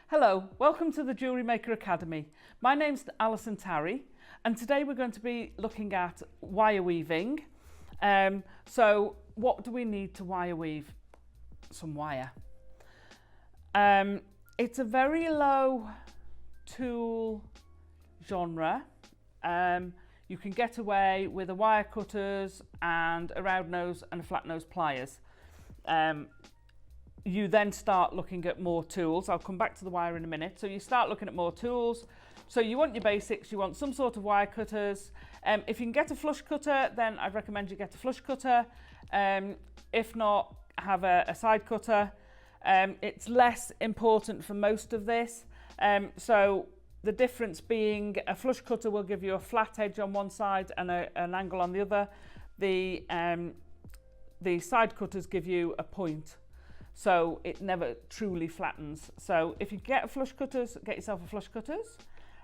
Hello, welcome to the Jewellery Maker Academy. My name's Alison Tarry and today we're going to be looking at wire weaving. So what do we need to wire weave? Some wire. It's a very low tool genre. You can get away with a wire cutters and a round nose and a flat nose pliers. You then start looking at more tools. I'll come back to the wire in a minute. So you start looking at more tools. So you want your basics, you want some sort of wire cutters. If you can get a flush cutter, then I'd recommend you get a flush cutter. If not, have a side cutter. It's less important for most of this. So the difference being a flush cutter will give you a flat edge on one side and an angle on the other. The side cutters give you a point. So it never truly flattens. So if you get flush cutters, get yourself a flush cutters.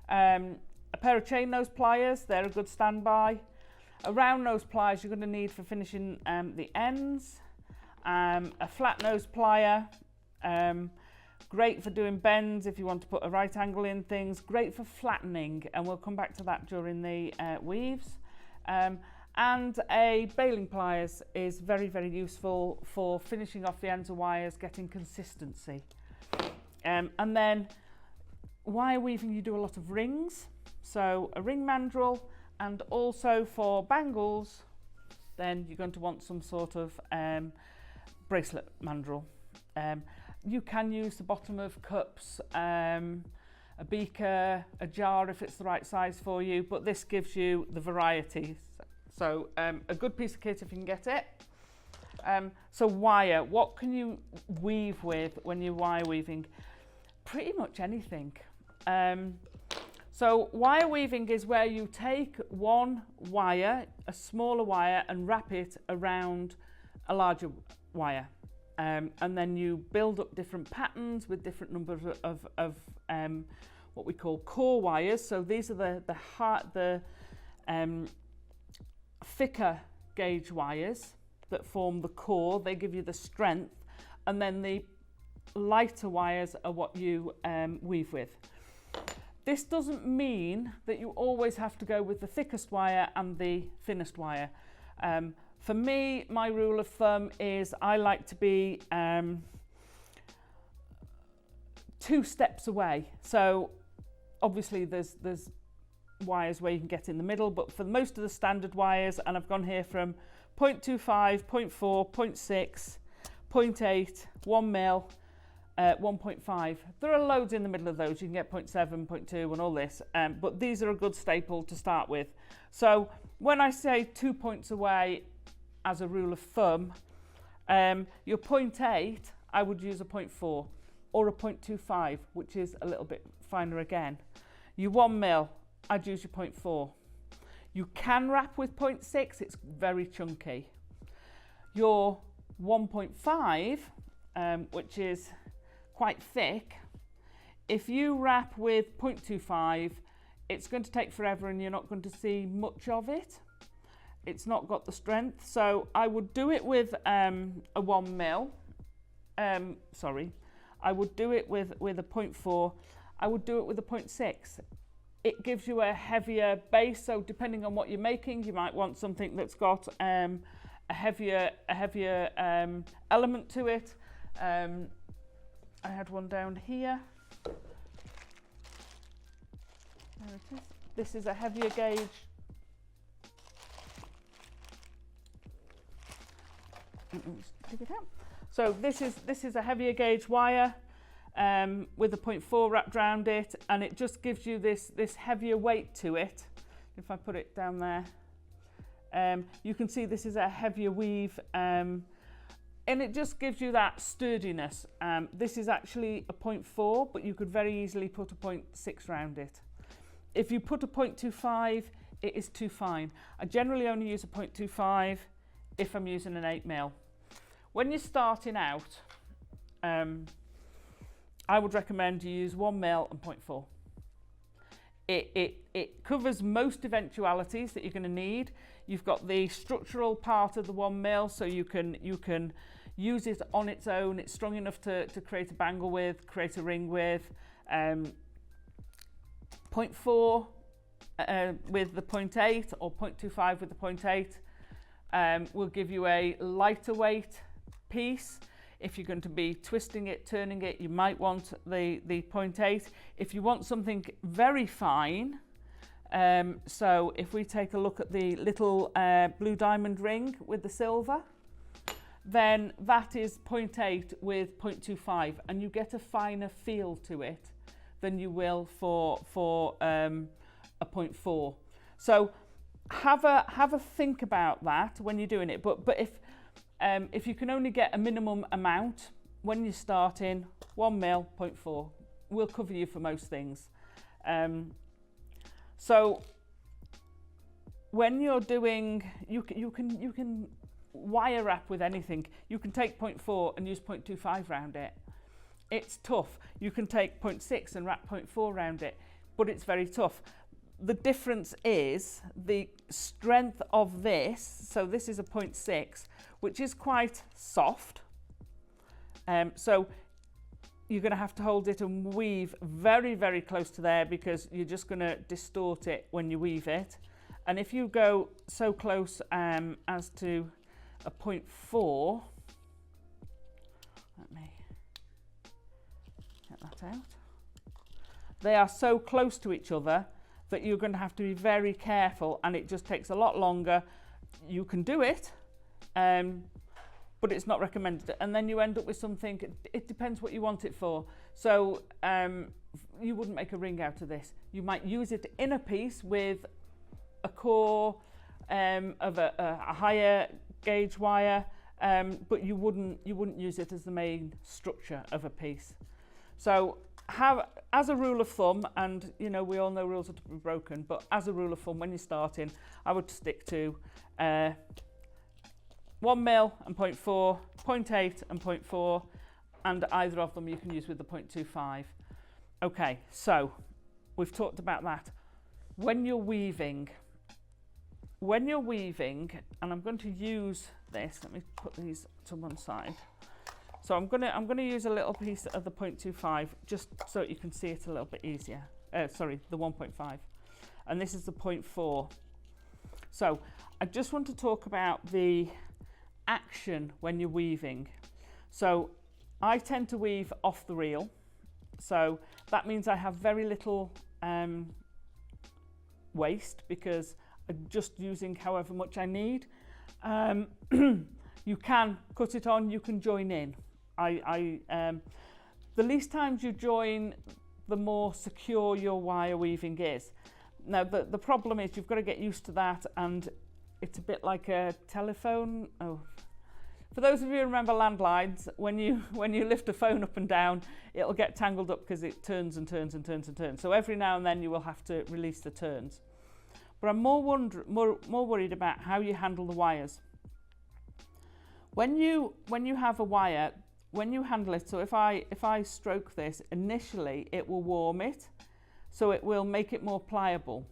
A pair of chain nose pliers, they're a good standby. A round nose pliers you're going to need for finishing the ends. A flat nose plier, great for doing bends if you want to put a right angle in things. Great for flattening, and we'll come back to that during the weaves. And a baling pliers is very, very useful for finishing off the ends of wires, getting consistency. And then wire weaving, you do a lot of rings. So a ring mandrel, and also for bangles, then you're going to want some sort of bracelet mandrel. You can use the bottom of cups, a beaker, a jar if it's the right size for you, but this gives you the variety. So a good piece of kit if you can get it. So wire, what can you weave with when you're wire weaving? Pretty much anything. So wire weaving is where you take one wire, a smaller wire, and wrap it around a larger wire. And then you build up different patterns with different numbers of what we call core wires. So these are the thicker gauge wires that form the core. They give you the strength, and then the lighter wires are what you weave with. This doesn't mean that you always have to go with the thickest wire and the thinnest wire. For me, my rule of thumb is I like to be 2 steps away. So obviously there's wires where you can get in the middle, but for most of the standard wires, and I've gone here from 0.25, 0.4, 0.6, 0.8, 1 mil, 1.5. There are loads in the middle of those. You can get 0.7, 0.2 and all this, but these are a good staple to start with. So when I say 2 points away as a rule of thumb, your 0.8, I would use a 0.4 or a 0.25, which is a little bit finer again. Your 1 mil, I'd use your 0.4. You can wrap with 0.6, it's very chunky. Your 1.5, which is quite thick, if you wrap with 0.25, it's going to take forever and you're not going to see much of it. It's not got the strength, so I would do it with a 1 mil. I would do it with a 0.4. I would do it with a 0.6. It gives you a heavier base, so depending on what you're making, you might want something that's got a heavier element to it. I had one down here. There it is. This is a heavier gauge. Dig it out. So this is a heavier gauge wire with a 0.4 wrapped around it, and it just gives you this heavier weight to it. If I put it down there, you can see this is a heavier weave, and it just gives you that sturdiness. This is actually a 0.4, but you could very easily put a 0.6 around it. If you put a 0.25, it is too fine. I generally only use a 0.25 if I'm using an 8 mil. When you're starting out, I would recommend you use 1 mil and 0.4. It covers most eventualities that you're going to need. You've got the structural part of the 1 mil, so you can use it on its own. It's strong enough to create a bangle with, create a ring with. 0.4 with the 0.8 or 0.25 with the 0.8 will give you a lighter weight piece. If you're going to be twisting it, turning it, you might want the 0.8. If you want something very fine, so if we take a look at the little blue diamond ring with the silver, then that is 0.8 with 0.25, and you get a finer feel to it than you will for a 0.4. So have a think about that when you're doing it. But if you can only get a minimum amount when you're starting, 1 mil, 0.4 will cover you for most things. So when you're doing, you can wire wrap with anything. You can take 0.4 and use 0.25 around it. It's tough. You can take 0.6 and wrap 0.4 around it, but it's very tough. The difference is the strength of this. So this is a 0.6, which is quite soft. So you're going to have to hold it and weave very, very close to there, because you're just going to distort it when you weave it. And if you go so close as to a 0.4, let me get that out. They are so close to each other that you're going to have to be very careful, and it just takes a lot longer. You can do it, but it's not recommended. And then you end up with something, it depends what you want it for. So you wouldn't make a ring out of this. You might use it in a piece with a core of a higher gauge wire, but you wouldn't use it as the main structure of a piece. So as a rule of thumb, and you know, we all know rules are to be broken, but as a rule of thumb, when you're starting, I would stick to 1 mil and 0.4, 0.8 and 0.4, and either of them you can use with the 0.25. Okay, so we've talked about that. When you're weaving, and I'm going to use this, let me put these to one side. So I'm going to use a little piece of the 0.25 just so you can see it a little bit easier. Sorry, the 1.5. And this is the 0.4. So I just want to talk about the action when you're weaving. So I tend to weave off the reel. So that means I have very little waste, because I'm just using however much I need. You can cut it on, you can join in. The least times you join, the more secure your wire weaving is. Now the problem is you've got to get used to that, and it's a bit like a telephone. Oh, for those of you who remember landlines, when you lift a phone up and down, it'll get tangled up because it turns and turns and turns and turns. So every now and then you will have to release the turns. But I'm more worried about how you handle the wires. When you have a wire, when you handle it, so if I stroke this, initially it will warm it, so it will make it more pliable.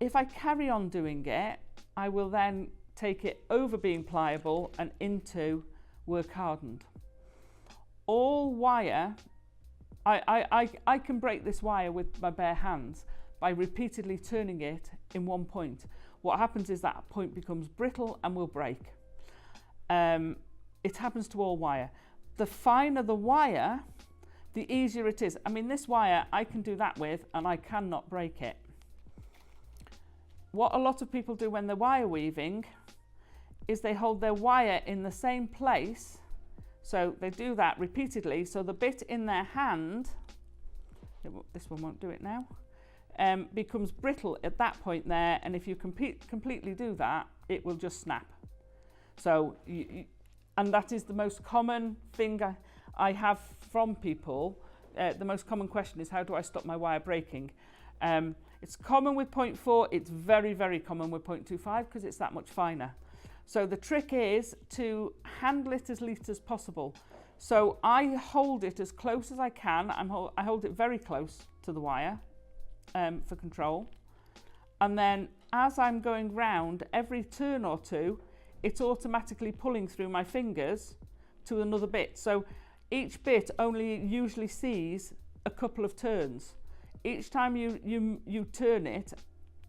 If I carry on doing it, I will then take it over being pliable and into work hardened. All wire, I can break this wire with my bare hands by repeatedly turning it in one point. What happens is that point becomes brittle and will break. It happens to all wire. The finer the wire, the easier it is. I mean, this wire, I can do that with, and I cannot break it. What a lot of people do when they're wire weaving is they hold their wire in the same place. So they do that repeatedly. So the bit in their hand, this one won't do it now, becomes brittle at that point there. And if you completely do that, it will just snap. So, and that is the most common thing I have from people. The most common question is, how do I stop my wire breaking? It's common with 0.4. It's very, very common with 0.25 because it's that much finer. So the trick is to handle it as least as possible. So I hold it as close as I can. I hold it very close to the wire for control. And then as I'm going round, every turn or two, it's automatically pulling through my fingers to another bit. So each bit only usually sees a couple of turns. Each time you turn it,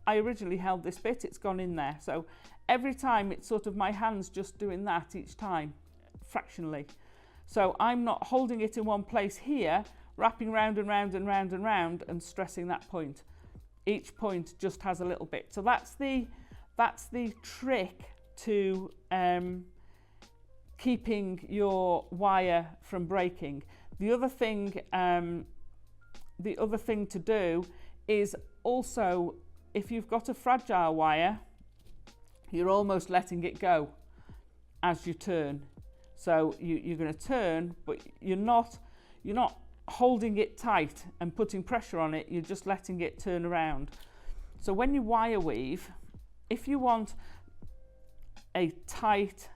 I originally held this bit, it's gone in there. So every time it's sort of my hands just doing that each time, fractionally. So I'm not holding it in one place here, wrapping round and round and round and round and stressing that point. Each point just has a little bit. So that's the trick to keeping your wire from breaking. The other thing to do is also, if you've got a fragile wire, you're almost letting it go as you turn. So you're going to turn, but you're not holding it tight and putting pressure on it, you're just letting it turn around. So when you wire weave, if you want a tight,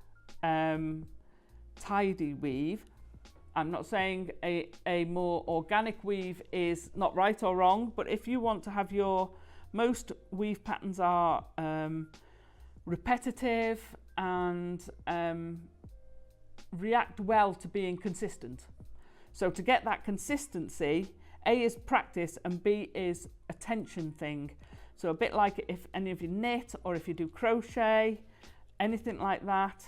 tidy weave, I'm not saying a more organic weave is not right or wrong, but if you want to have most weave patterns are repetitive and react well to being consistent. So to get that consistency, A is practice and B is a tension thing. So a bit like if any of you knit or if you do crochet, anything like that,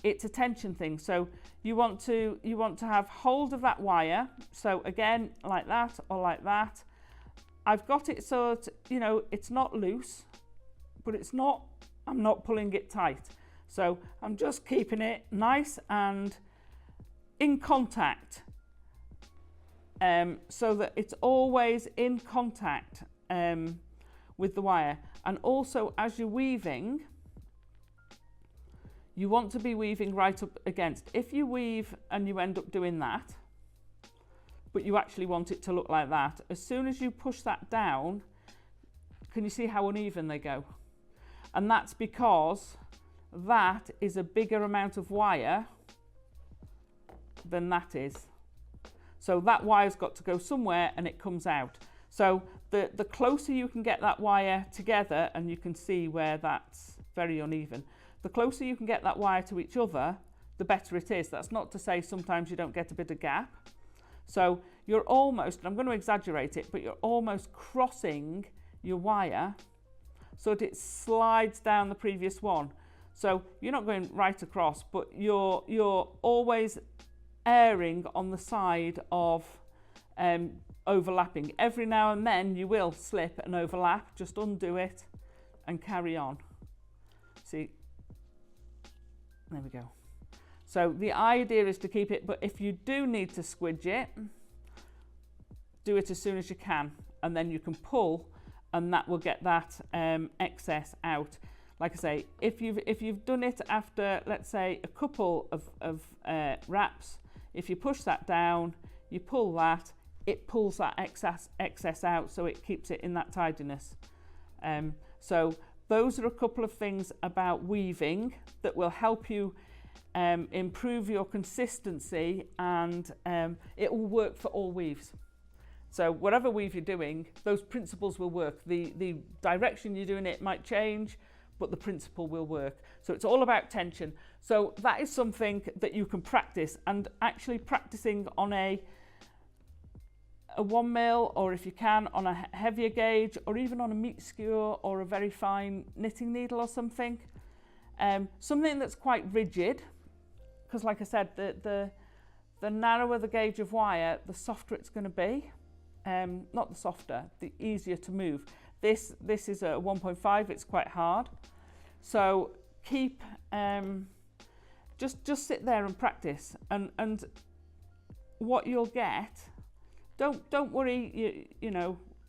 it's a tension thing. So you want to have hold of that wire. So again, like that or like that. I've got it so it's not loose, but I'm not pulling it tight. So I'm just keeping it nice and in contact, so that it's always in contact with the wire. And also as you're weaving, you want to be weaving right up against. If you weave and you end up doing that, but you actually want it to look like that, as soon as you push that down, can you see how uneven they go? And that's because that is a bigger amount of wire than that is. So that wire's got to go somewhere and it comes out. So the closer you can get that wire together, and you can see where that's very uneven, the closer you can get that wire to each other, the better it is. That's not to say sometimes you don't get a bit of gap. So you're almost, and I'm going to exaggerate it, but you're almost crossing your wire so that it slides down the previous one. So you're not going right across, but you're always erring on the side of overlapping. Every now and then you will slip and overlap, just undo it and carry on. See, there we go. So the idea is to keep it, but if you do need to squidge it, do it as soon as you can, and then you can pull, and that will get that excess out. Like I say, if you've done it after, let's say, a couple of wraps, if you push that down, you pull that, it pulls that excess out, so it keeps it in that tidiness. So those are a couple of things about weaving that will help you improve your consistency, and it will work for all weaves. So whatever weave you're doing, those principles will work. The direction you're doing it might change, but the principle will work. So it's all about tension. So that is something that you can practice, and actually practicing on a 1mm, or if you can on a heavier gauge, or even on a meat skewer or a very fine knitting needle or something. Something that's quite rigid, because like I said, the narrower the gauge of wire, the softer it's going to be. Not the softer, the easier to move. This is a 1.5, it's quite hard. So keep, just sit there and practice, and what you'll get, don't worry,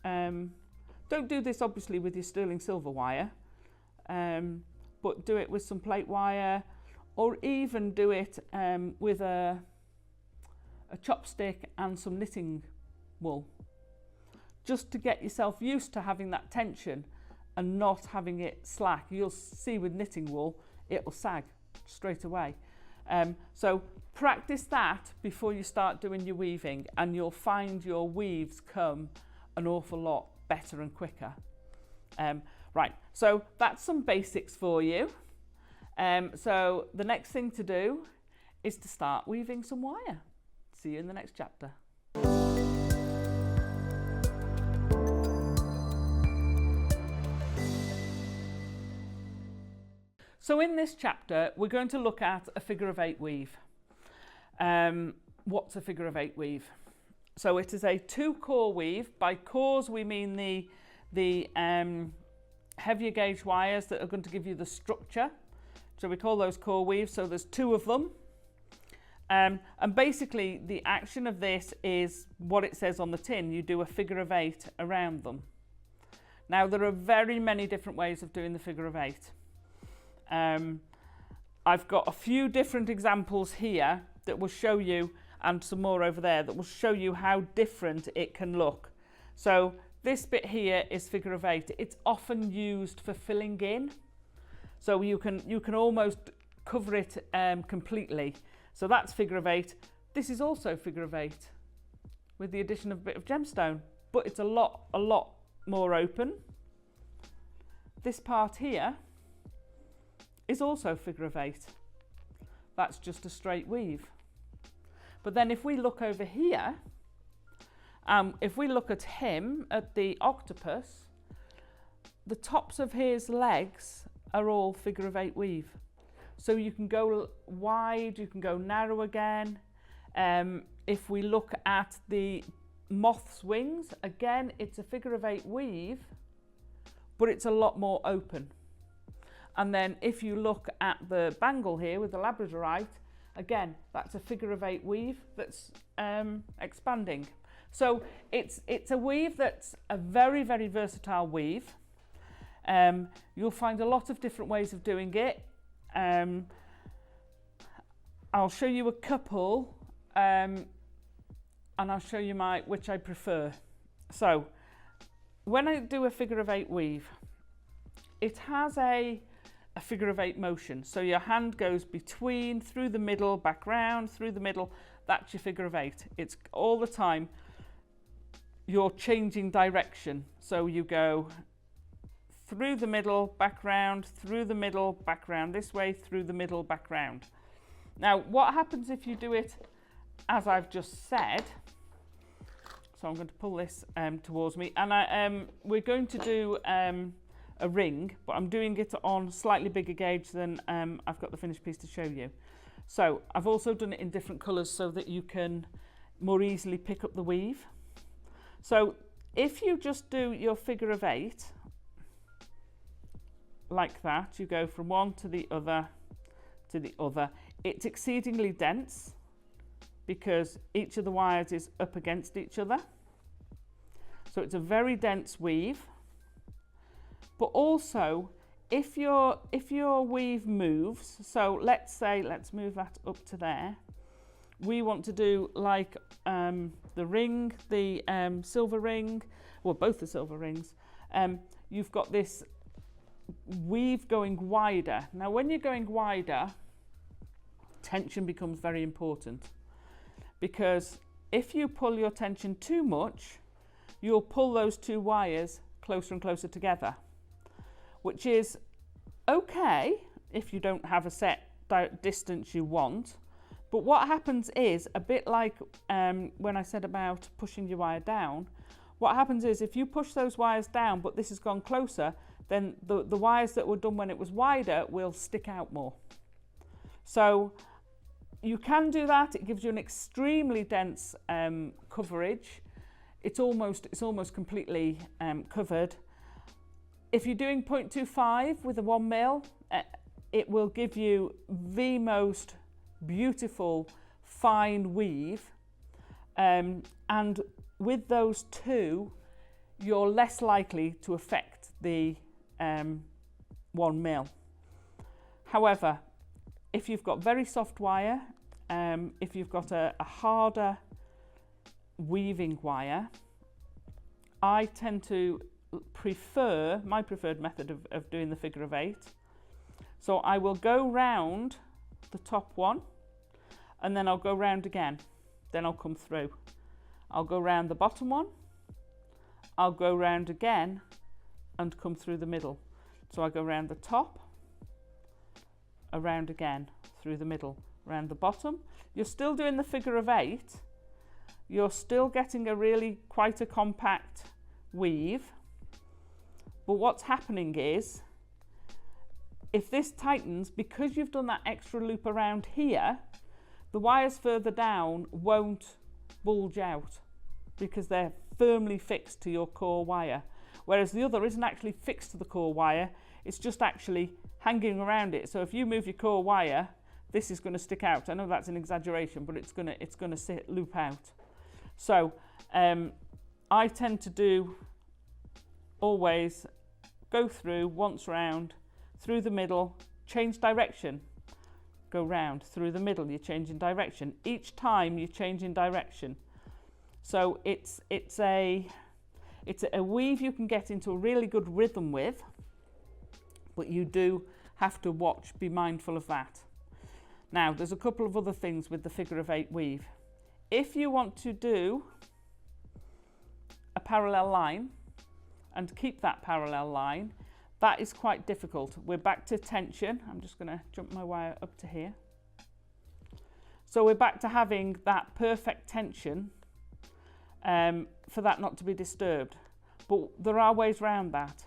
don't do this obviously with your sterling silver wire, but do it with some plate wire, or even do it with a chopstick and some knitting wool, just to get yourself used to having that tension and not having it slack. You'll see with knitting wool, it will sag straight away. So practice that before you start doing your weaving, and you'll find your weaves come an awful lot better and quicker. Right, so that's some basics for you. So the next thing to do is to start weaving some wire. See you in the next chapter. So in this chapter, we're going to look at a figure of 8 weave. What's a figure of 8 weave? So it is a 2-core weave. By cores, we mean the heavier gauge wires that are going to give you the structure. So we call those core weaves. So there's 2 of them. And basically, the action of this is what it says on the tin. You do a figure of 8 around them. Now, there are very many different ways of doing the figure of 8. I've got a few different examples here that will show you, and some more over there, that will show you how different it can look. So this bit here is figure of 8. It's often used for filling in. So you can almost cover it completely. So that's figure of 8. This is also figure of 8 with the addition of a bit of gemstone, but it's a lot more open. This part here is also figure of 8. That's just a straight weave. But then if we look over here, if we look at him, at the octopus, the tops of his legs are all figure of 8 weave. So you can go wide, you can go narrow again. If we look at the moth's wings, again, it's a figure of 8 weave, but it's a lot more open. And then if you look at the bangle here with the labradorite, again, that's a figure of 8 weave that's expanding. So it's a weave that's a very, very versatile weave. You'll find a lot of different ways of doing it. I'll show you a couple, and I'll show you which I prefer. So when I do a figure of 8 weave, it has a figure of 8 motion. So your hand goes between, through the middle, back round, through the middle. That's your figure of 8. It's all the time you're changing direction. So you go through the middle, back round, through the middle, back round, this way, through the middle, back round. Now, what happens if you do it as I've just said? So I'm going to pull this towards me, and we're going to do a ring, but I'm doing it on slightly bigger gauge than I've got the finished piece to show you. So I've also done it in different colours so that you can more easily pick up the weave. So if you just do your figure of 8 like that, you go from one to the other to the other. It's exceedingly dense because each of the wires is up against each other. So it's a very dense weave. But also, if your weave moves, so let's move that up to there. We want to do like the ring, the silver ring, well, both the silver rings. You've got this weave going wider. Now, when you're going wider, tension becomes very important, because if you pull your tension too much, you'll pull those 2 wires closer and closer together, which is okay if you don't have a set distance you want. But what happens is, a bit like when I said about pushing your wire down, what happens is if you push those wires down but this has gone closer, then the wires that were done when it was wider will stick out more. So you can do that. It gives you an extremely dense coverage. It's almost completely covered. If you're doing 0.25 with a 1mm, it will give you the most beautiful fine weave, and with those 2 you're less likely to affect the 1mm. However, if you've got very soft wire, if you've got a harder weaving wire, I tend to prefer, my preferred method of doing the figure of 8. So I will go round the top one, and then I'll go round again, then I'll come through. I'll go round the bottom one, I'll go round again and come through the middle. So I go round the top around again through the middle, around the bottom. You're still doing the figure of 8. You're still getting a really quite a compact weave. But what's happening is, if this tightens, because you've done that extra loop around here, the wires further down won't bulge out because they're firmly fixed to your core wire. Whereas the other isn't actually fixed to the core wire, it's just actually hanging around it. So if you move your core wire, this is going to stick out. I know that's an exaggeration, but it's going to loop out. So I tend to do always go through once round, through the middle, change direction, go round, through the middle, you're changing direction. Each time you're changing direction. So it's a weave you can get into a really good rhythm with, but you do have to watch, be mindful of that. Now, there's a couple of other things with the figure of 8 weave. If you want to do a parallel line and keep that parallel line, that is quite difficult. We're back to tension. I'm just going to jump my wire up to here. So we're back to having that perfect tension for that not to be disturbed. But there are ways around that.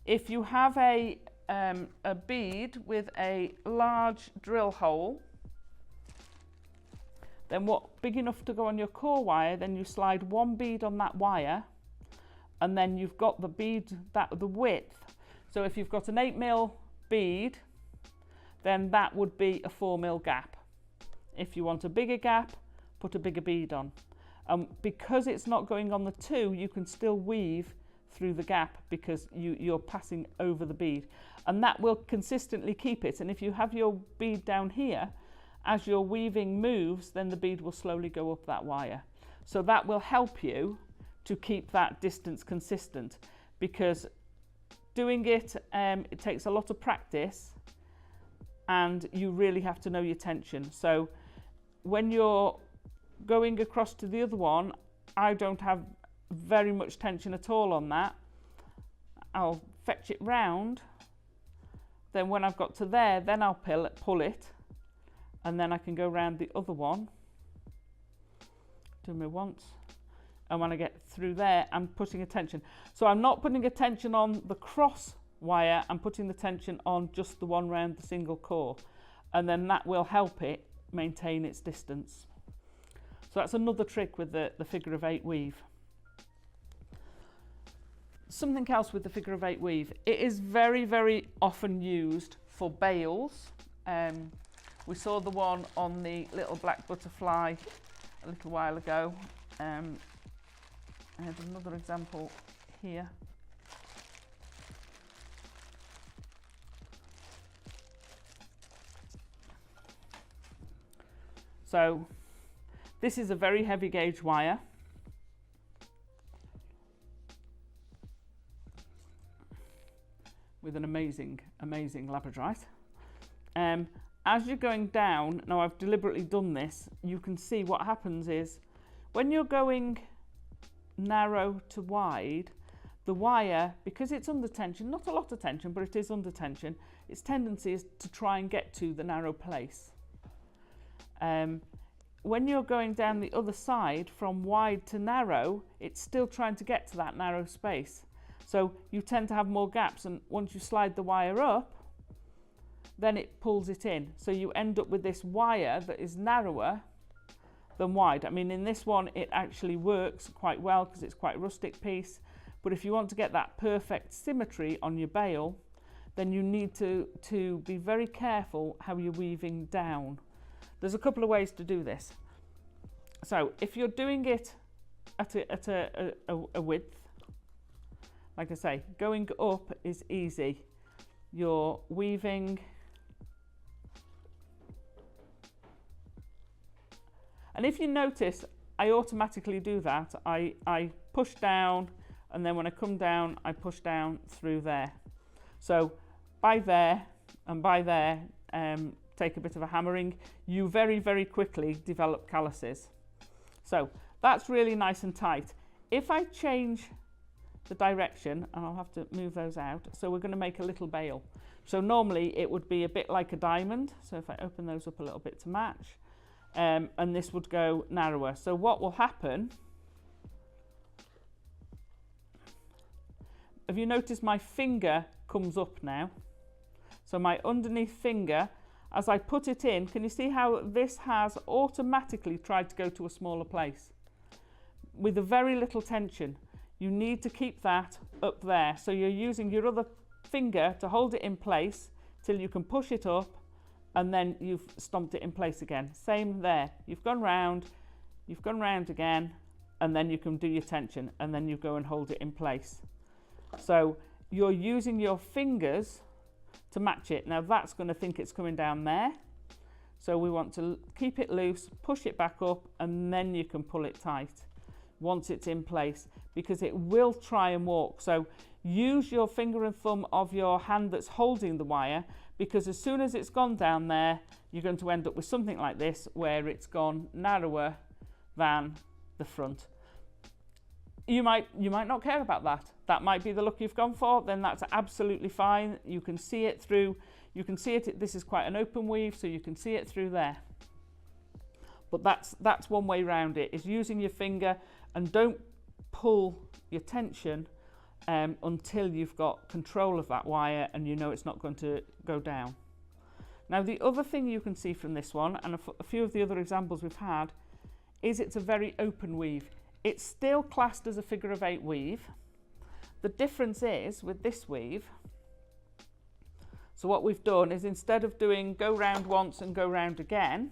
If you have a bead with a large drill hole, then big enough to go on your core wire, then you slide one bead on that wire, and then you've got the bead, the width. So if you've got an 8mm bead, then that would be a 4mm gap. If you want a bigger gap, put a bigger bead on. Because it's not going on the 2, you can still weave through the gap because you're passing over the bead, and that will consistently keep it. And if you have your bead down here, as your weaving moves, then the bead will slowly go up that wire. So that will help you to keep that distance consistent, because doing it, it takes a lot of practice, and you really have to know your tension. So when you're going across to the other one, I don't have very much tension at all on that. I'll fetch it round, then when I've got to there, then I'll pull it, and then I can go round the other one, do me once, and when I get through there, I'm putting a tension. So I'm not putting a tension on the cross wire, I'm putting the tension on just the one round the single core, and then that will help it maintain its distance. So that's another trick with the figure of 8 weave. Something else with the figure of 8 weave, it is very, very often used for bales. We saw the one on the little black butterfly a little while ago. I had another example here. So this is a very heavy gauge wire. With an amazing, amazing labradorite. As you're going down, now I've deliberately done this, you can see what happens is when you're going narrow to wide, the wire, because it's under tension, not a lot of tension, but it is under tension, its tendency is to try and get to the narrow place. When you're going down the other side from wide to narrow, it's still trying to get to that narrow space. So you tend to have more gaps, and once you slide the wire up, then it pulls it in. So you end up with this wire that is narrower than wide. I mean, in this one, it actually works quite well because it's quite a rustic piece. But if you want to get that perfect symmetry on your bale, then you need to be very careful how you're weaving down. There's a couple of ways to do this. So if you're doing it at a width, like I say, going up is easy. You're weaving, and if you notice, I automatically do that. I push down, and then when I come down, I push down through there. So by there and by there, take a bit of a hammering, you very, very quickly develop calluses. So that's really nice and tight. If I change the direction, and I'll have to move those out. So we're going to make a little bail. So normally it would be a bit like a diamond. So if I open those up a little bit to match, and this would go narrower. So what will happen, have you noticed my finger comes up now? So my underneath finger, as I put it in, can you see how this has automatically tried to go to a smaller place? With a very little tension. You need to keep that up there. So you're using your other finger to hold it in place till you can push it up, and then you've stomped it in place again. Same there. You've gone round again, and then you can do your tension, and then you go and hold it in place. So you're using your fingers to match it. Now that's going to think it's coming down there. So we want to keep it loose, push it back up, and then you can pull it tight once it's in place, because it will try and walk. So use your finger and thumb of your hand that's holding the wire, because as soon as it's gone down there, you're going to end up with something like this, where it's gone narrower than the front. You might not care about that. That might be the look you've gone for, then that's absolutely fine. You can see it through, this is quite an open weave, so you can see it through there. But that's one way around it, is using your finger, and don't pull your tension until you've got control of that wire and you know it's not going to go down. Now the other thing you can see from this one, and a few of the other examples we've had, is it's a very open weave. It's still classed as a figure of 8 weave. The difference is with this weave, so what we've done is, instead of doing go round once and go round again,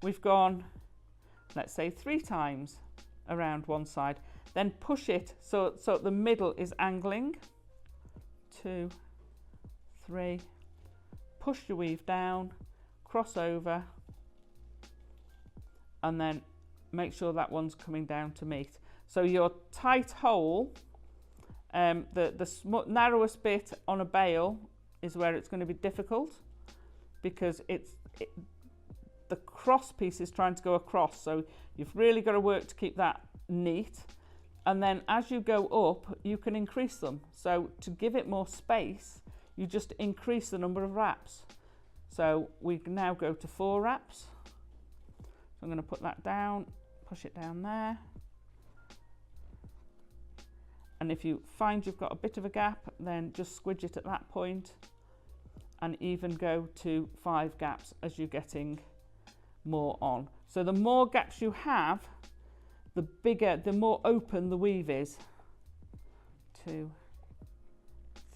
we've gone, let's say 3 times around one side, then push it so the middle is angling. 2, 3, push your weave down, cross over, and then make sure that one's coming down to meet. So your tight hole, the narrowest bit on a bail is where it's going to be difficult, because the cross piece is trying to go across, so you've really got to work to keep that neat. And then as you go up, you can increase them. So to give it more space, you just increase the number of wraps. So we can now go to 4 wraps. So I'm going to put that down, push it down there. And if you find you've got a bit of a gap, then just squidge it at that point, and even go to 5 gaps as you're getting more on. So the more gaps you have, the more open the weave is. 2,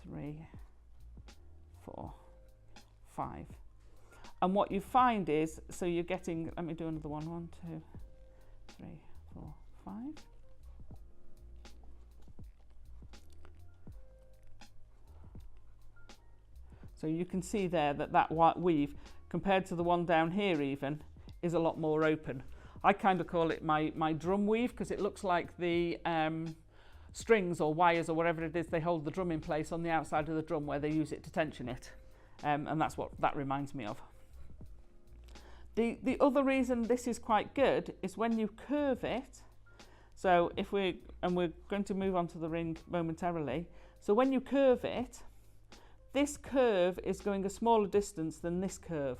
3, 4, 5. And what you find is, so you're getting, let me do another one. 1, 2, 3, 4, 5. So you can see there that white weave, compared to the one down here even, is a lot more open. I kind of call it my drum weave, because it looks like the strings or wires or whatever it is, they hold the drum in place on the outside of the drum where they use it to tension it. And that's what that reminds me of. The other reason this is quite good is when you curve it. So we're going to move on to the ring momentarily. So when you curve it, this curve is going a smaller distance than this curve.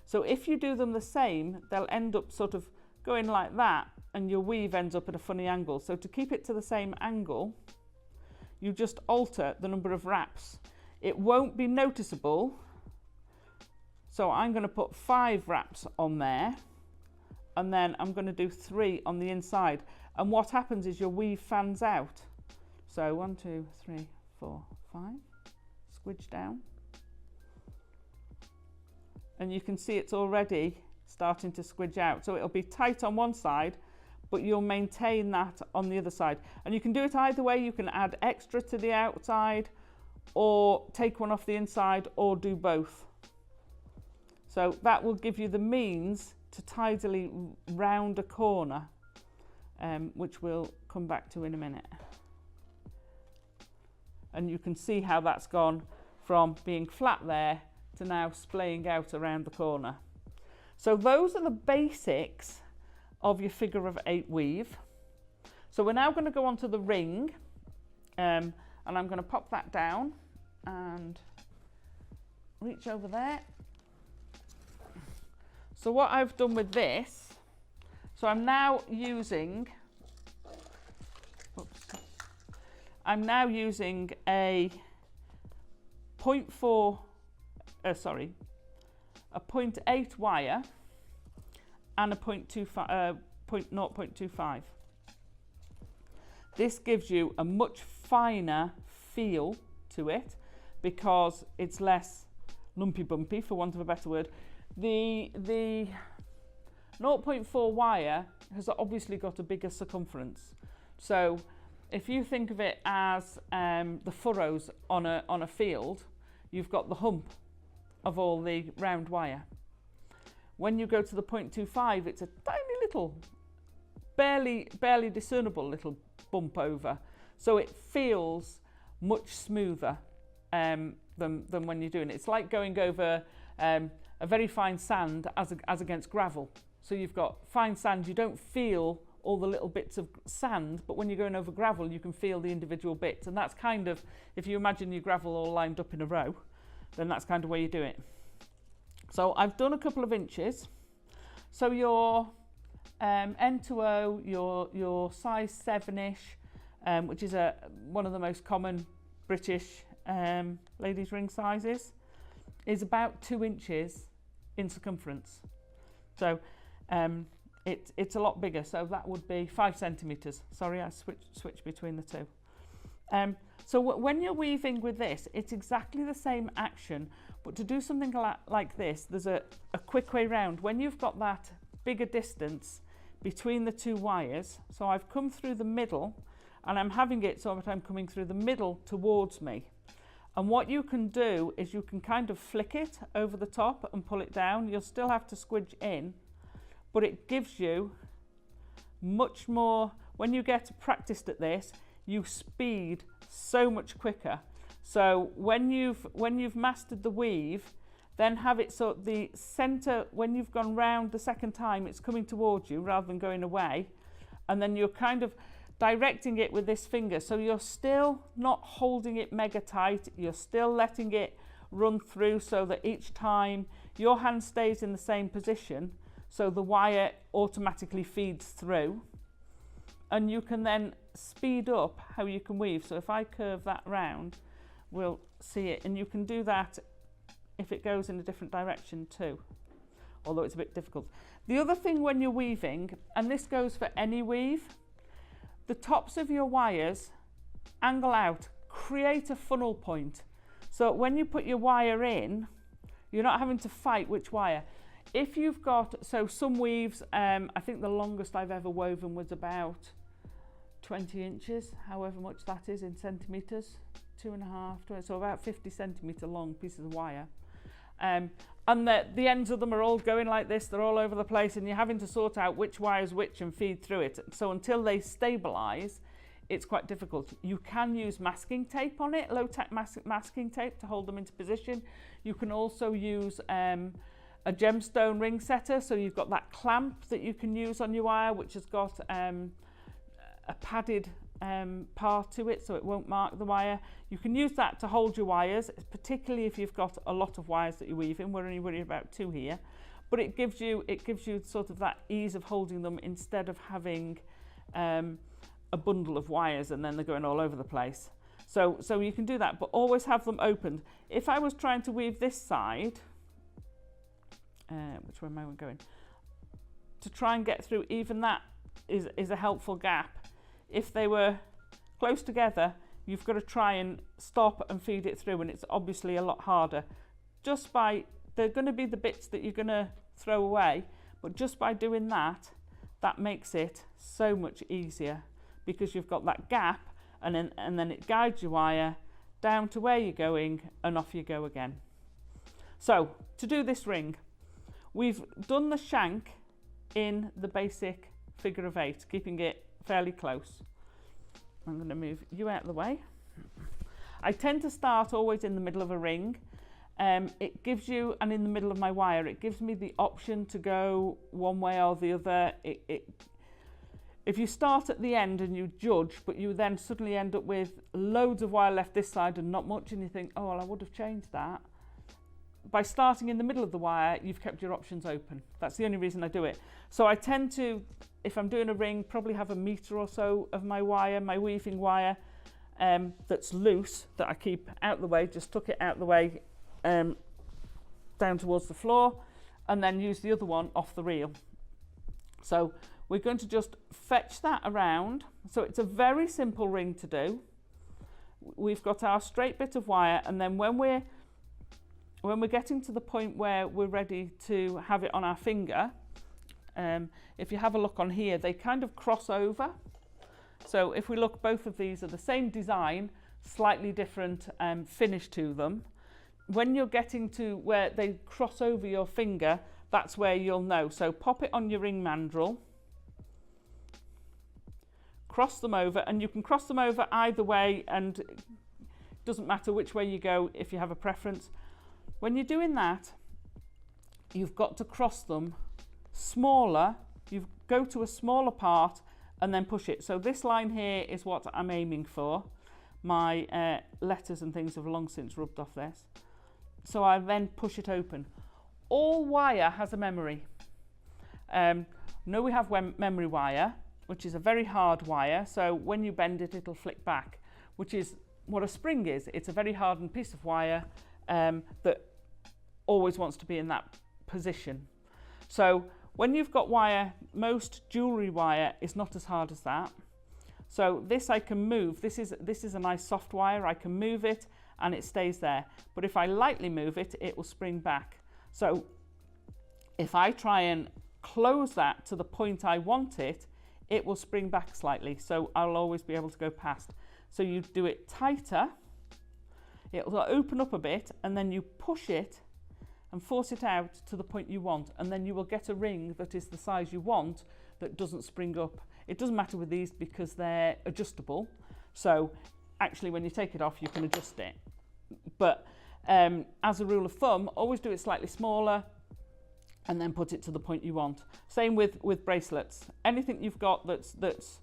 So if you do them the same, they'll end up sort of going like that, and your weave ends up at a funny angle. So to keep it to the same angle, you just alter the number of wraps. It won't be noticeable. So I'm going to put 5 wraps on there, and then I'm going to do 3 on the inside. And what happens is your weave fans out. So 1, 2, 3, 4, 5. Squidge down. And you can see it's already starting to squidge out. So it'll be tight on one side, but you'll maintain that on the other side. And you can do it either way. You can add extra to the outside, or take one off the inside, or do both. So that will give you the means to tidily round a corner, which we'll come back to in a minute. And you can see how that's gone from being flat there to now splaying out around the corner. So those are the basics of your figure of 8 weave. So we're now going to go on to the ring, And I'm going to pop that down and reach over there. So what I've done with this, so I'm now using, a 0.8 wire and a 0.25. This gives you a much finer feel to it because it's less lumpy bumpy, for want of a better word. The 0.4 wire has obviously got a bigger circumference. So if you think of it as the furrows on a field, you've got the hump of all the round wire. When you go to the 0.25, it's a tiny little, barely discernible little bump over. So it feels much smoother than when you're doing it. It's like going over a very fine sand as against gravel. So you've got fine sand, you don't feel all the little bits of sand, but when you're going over gravel, you can feel the individual bits. And that's kind of, if you imagine your gravel all lined up in a row, then that's kind of where you do it. So I've done a couple of inches. So your N to O, your size 7-ish, which is one of the most common British ladies' ring sizes, is about 2 inches in circumference. So it's a lot bigger. So that would be 5 centimeters. Sorry, I switched between the two. So when you're weaving with this, it's exactly the same action, but to do something like this, there's a quick way round. When you've got that bigger distance between the two wires, so I've come through the middle, and I'm having it so that I'm coming through the middle towards me. And what you can do is you can kind of flick it over the top and pull it down. You'll still have to squidge in, but it gives you much more. When you get practiced at this, you speed so much quicker. So when you've mastered the weave, then have it so the center, when you've gone round the second time, it's coming towards you rather than going away. And then you're kind of directing it with this finger. So you're still not holding it mega tight. You're still letting it run through so that each time your hand stays in the same position. So the wire automatically feeds through. And you can then speed up how you can weave. So if I curve that round, we'll see it. And you can do that if it goes in a different direction too, although it's a bit difficult. The other thing when you're weaving, and this goes for any weave, the tops of your wires angle out, create a funnel point. So when you put your wire in, you're not having to fight which wire. If you've got, so some weaves, I think the longest I've ever woven was about 20 inches, however much that is in centimetres, 2.5, so about 50 centimetre long pieces of wire. And the ends of them are all going like this, they're all over the place, and you're having to sort out which wire's which and feed through it. So until they stabilise, it's quite difficult. You can use masking tape on it, low-tech masking tape to hold them into position. You can also use a gemstone ring setter, so you've got that clamp that you can use on your wire, which has got a padded part to it so it won't mark the wire. You can use that to hold your wires, particularly if you've got a lot of wires that you're weaving. We're only worried about 2 here, but it gives you sort of that ease of holding them instead of having a bundle of wires and then they're going all over the place. So you can do that, but always have them opened. If I was trying to weave this side, which way am I going? To try and get through, even that is a helpful gap. If they were close together, you've got to try and stop and feed it through, and it's obviously a lot harder. They're going to be the bits that you're going to throw away, but just by doing that, that makes it so much easier because you've got that gap, and then it guides your wire down to where you're going, and off you go again. So to do this ring, we've done the shank in the basic figure of 8, keeping it fairly close. I'm going to move you out of the way. I tend to start always in the middle of a ring. It gives you, and in the middle of my wire, it gives me the option to go one way or the other. if you start at the end and you judge, but you then suddenly end up with loads of wire left this side and not much, and you think, oh, well, I would have changed that. By starting in the middle of the wire, you've kept your options open. That's the only reason I do it. So I tend to, if I'm doing a ring, probably have a metre or so of my wire, my weaving wire, that's loose, that I keep out the way, just tuck it out the way, down towards the floor, and then use the other one off the reel. So we're going to just fetch that around. So it's a very simple ring to do. We've got our straight bit of wire, and then when we're getting to the point where we're ready to have it on our finger, if you have a look on here, they kind of cross over. So if we look, both of these are the same design, slightly different finish to them. When you're getting to where they cross over your finger, that's where you'll know. So pop it on your ring mandrel, cross them over, and you can cross them over either way, and it doesn't matter which way you go if you have a preference. When you're doing that, you've got to cross them smaller. You go to a smaller part and then push it. So this line here is what I'm aiming for. My letters and things have long since rubbed off this. So I then push it open. All wire has a memory. No, we have memory wire, which is a very hard wire. So when you bend it, it'll flick back, which is what a spring is. It's a very hardened piece of wire that always wants to be in that position. So when you've got wire, most jewellery wire is not as hard as that. So this I can move. This is a nice soft wire. I can move it and it stays there. But if I lightly move it, it will spring back. So if I try and close that to the point I want it, it will spring back slightly. So I'll always be able to go past. So you do it tighter, it will open up a bit, and then you push it and force it out to the point you want, and then you will get a ring that is the size you want, that doesn't spring up. It doesn't matter with these because they're adjustable. So actually when you take it off, you can adjust it. But as a rule of thumb, always do it slightly smaller and then put it to the point you want. Same with bracelets. Anything you've got that's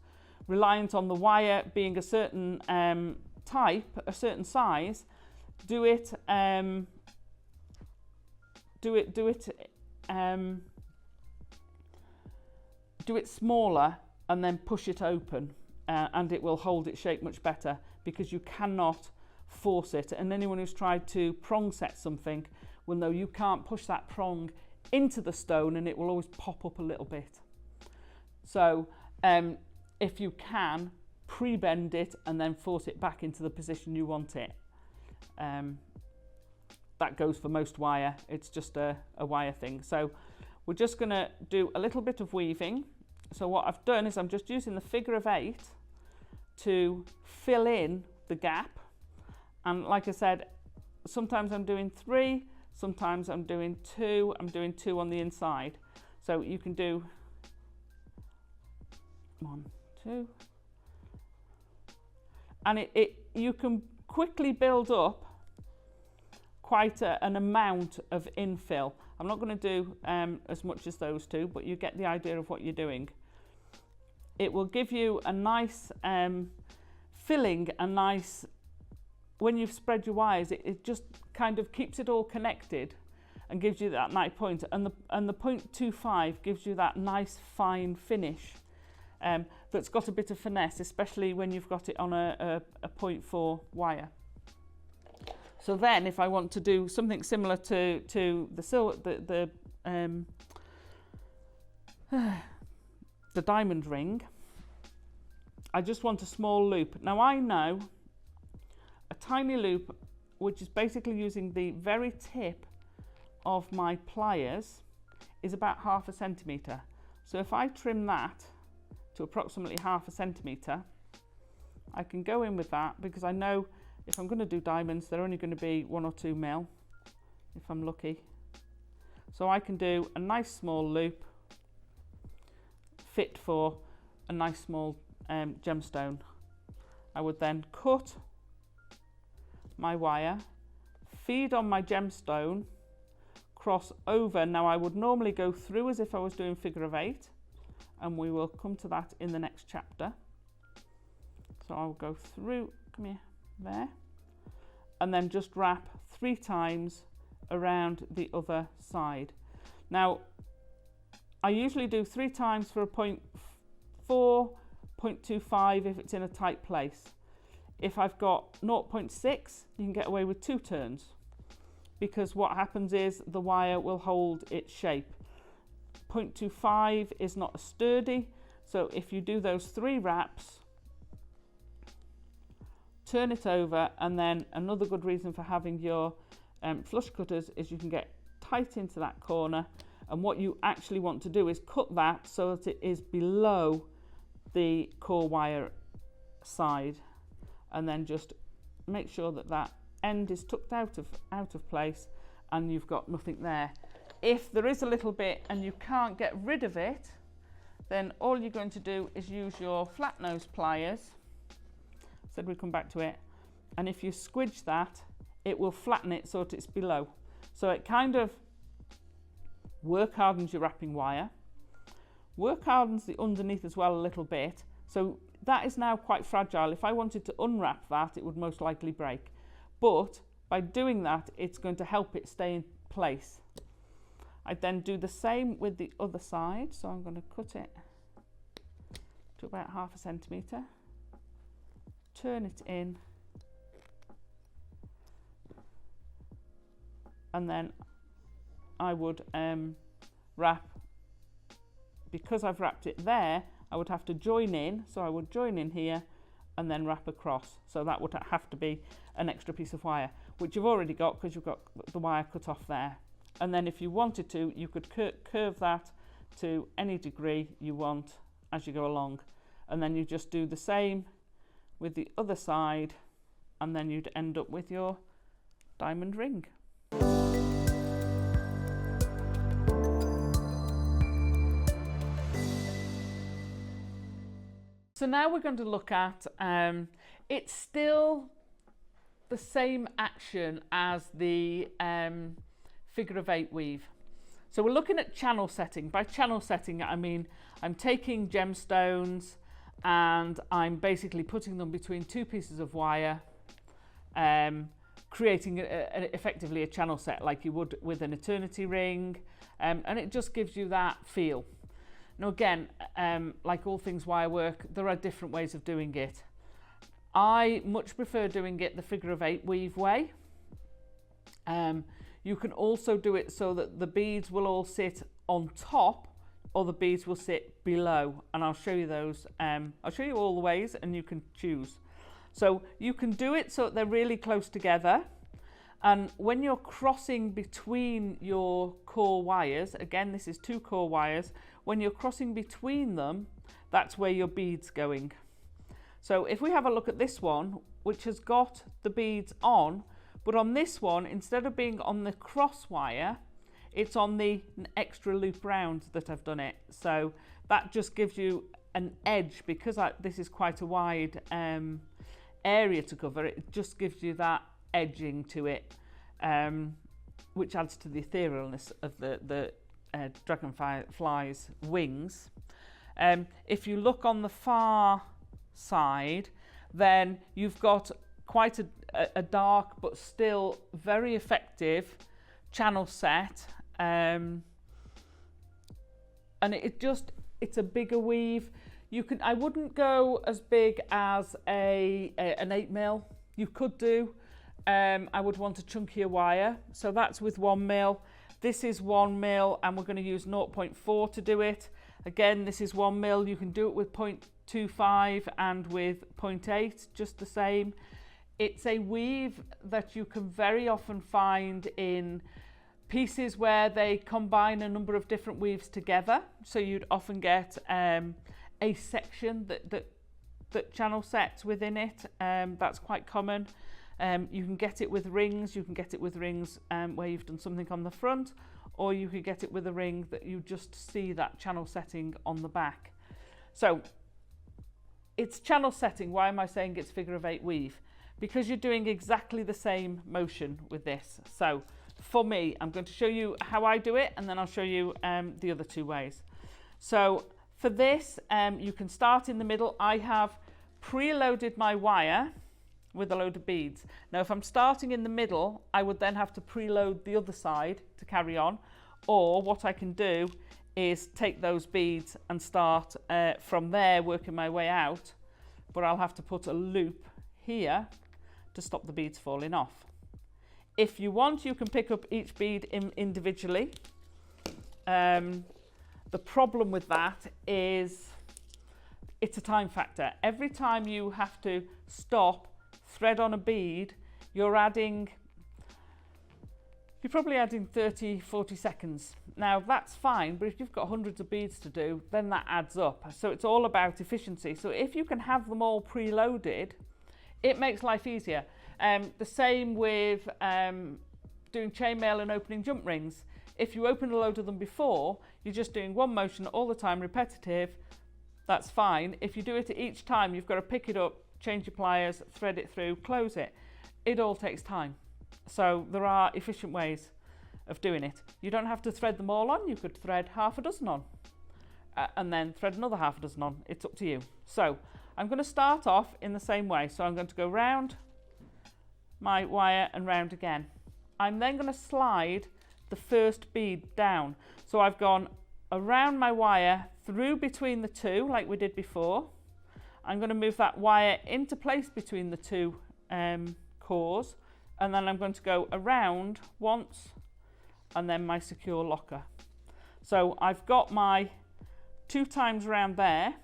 reliant on the wire being a certain type, a certain size, do it smaller and then push it open, and it will hold its shape much better, because you cannot force it. And anyone who's tried to prong set something will know you can't push that prong into the stone, and it will always pop up a little bit. So if you can, pre-bend it and then force it back into the position you want it. That goes for most wire. It's just a wire thing. So we're just going to do a little bit of weaving. So what I've done is I'm just using the figure of 8 to fill in the gap. And like I said, sometimes I'm doing 3, sometimes I'm doing 2. I'm doing 2 on the inside. So you can do 1, 2. And you can quickly build up quite an amount of infill. I'm not going to do as much as those 2, but you get the idea of what you're doing. It will give you a nice filling, a nice, when you've spread your wires, it just kind of keeps it all connected and gives you that nice point. And the 0.25 gives you that nice fine finish that's got a bit of finesse, especially when you've got it on a 0.4 wire. So then if I want to do something similar to the diamond ring, I just want a small loop. Now I know a tiny loop, which is basically using the very tip of my pliers, is about 1/2 centimetre. So if I trim that to approximately 1/2 centimetre, I can go in with that, because I know if I'm going to do diamonds, they're only going to be 1 or 2 mil, if I'm lucky. So I can do a nice small loop, fit for a nice small gemstone. I would then cut my wire, feed on my gemstone, cross over. Now I would normally go through as if I was doing figure of 8. and we will come to that in the next chapter. So I'll go through, come here, there, and then just wrap 3 times around the other side. Now, I usually do 3 times for a 0.4, 0.25 if it's in a tight place. If I've got 0.6, you can get away with 2 turns, because what happens is the wire will hold its shape. 0.25 is not as sturdy, so if you do those 3 wraps, turn it over, and then another good reason for having your flush cutters is you can get tight into that corner, and what you actually want to do is cut that so that it is below the core wire side, and then just make sure that that end is tucked out of place and you've got nothing there. If there is a little bit and you can't get rid of it, then all you're going to do is use your flat nose pliers. Said we'd come back to it, and if you squidge that, it will flatten it so that it's below. So it kind of work hardens your wrapping wire, work hardens the underneath as well a little bit. So that is now quite fragile. If I wanted to unwrap that, it would most likely break. But by doing that, it's going to help it stay in place. I then do the same with the other side. So I'm going to cut it to about 1/2 centimetre, turn it in, and then I would wrap, because I've wrapped it there, I would have to join in, so I would join in here and then wrap across. So that would have to be an extra piece of wire, which you've already got because you've got the wire cut off there. And then if you wanted to, you could curve that to any degree you want as you go along. And then you just do the same with the other side, and then you'd end up with your diamond ring. So now we're going to look at, it's still the same action as the figure of 8 weave. So we're looking at channel setting. By channel setting, I mean I'm taking gemstones and I'm basically putting them between 2 pieces of wire, creating effectively a channel set like you would with an eternity ring, and it just gives you that feel. Now again, like all things wire work, there are different ways of doing it. I much prefer doing it the figure of 8 weave way. You can also do it so that the beads will all sit on top or the beads will sit below, and I'll show you those. I'll show you all the ways and you can choose. So you can do it so that they're really close together, and when you're crossing between your core wires, again this is 2 core wires, when you're crossing between them, that's where your bead's going. So if we have a look at this one, which has got the beads on, but on this one, instead of being on the cross wire, it's on the extra loop round that I've done it. So that just gives you an edge, because this is quite a wide area to cover. It just gives you that edging to it, which adds to the etherealness of the dragonfly's wings. If you look on the far side, then you've got quite a dark but still very effective channel set, and it's a bigger weave. I wouldn't go as big as an 8mm. You could do. I would want a chunkier wire, so that's with 1mm. This is 1mm, and we're going to use 0.4 to do it. Again, this is 1mm. You can do it with 0.25 and with 0.8, just the same. It's a weave that you can very often find in pieces where they combine a number of different weaves together. So you'd often get a section that channel sets within it. That's quite common. You can get it with rings. You can get it with rings where you've done something on the front, or you could get it with a ring that you just see that channel setting on the back. So it's channel setting. Why am I saying it's figure of 8 weave? Because you're doing exactly the same motion with this. So for me, I'm going to show you how I do it, and then I'll show you the other 2 ways. So For this, you can start in the middle. I have preloaded my wire with a load of beads. Now, if I'm starting in the middle, I would then have to preload the other side to carry on. Or what I can do is take those beads and start from there, working my way out. But I'll have to put a loop here to stop the beads falling off. If you want, you can pick up each bead individually. The problem with that is it's a time factor. Every time you have to stop, thread on a bead, you're probably adding 30, 40 seconds. Now that's fine, but if you've got hundreds of beads to do, then that adds up. So it's all about efficiency. So if you can have them all preloaded, it makes life easier. The same with doing chainmail and opening jump rings. If you open a load of them before, you're just doing one motion all the time, repetitive, that's fine. If you do it each time, you've got to pick it up, change your pliers, thread it through, close it. It all takes time. So there are efficient ways of doing it. You don't have to thread them all on. You could thread half a dozen on and then thread another half a dozen on. It's up to you. So I'm going to start off in the same way. So I'm going to go round my wire and round again. I'm then going to slide the first bead down. So I've gone around my wire through between the two like we did before. I'm going to move that wire into place between the two cores, and then I'm going to go around once and then my secure locker. So I've got my 2 times around there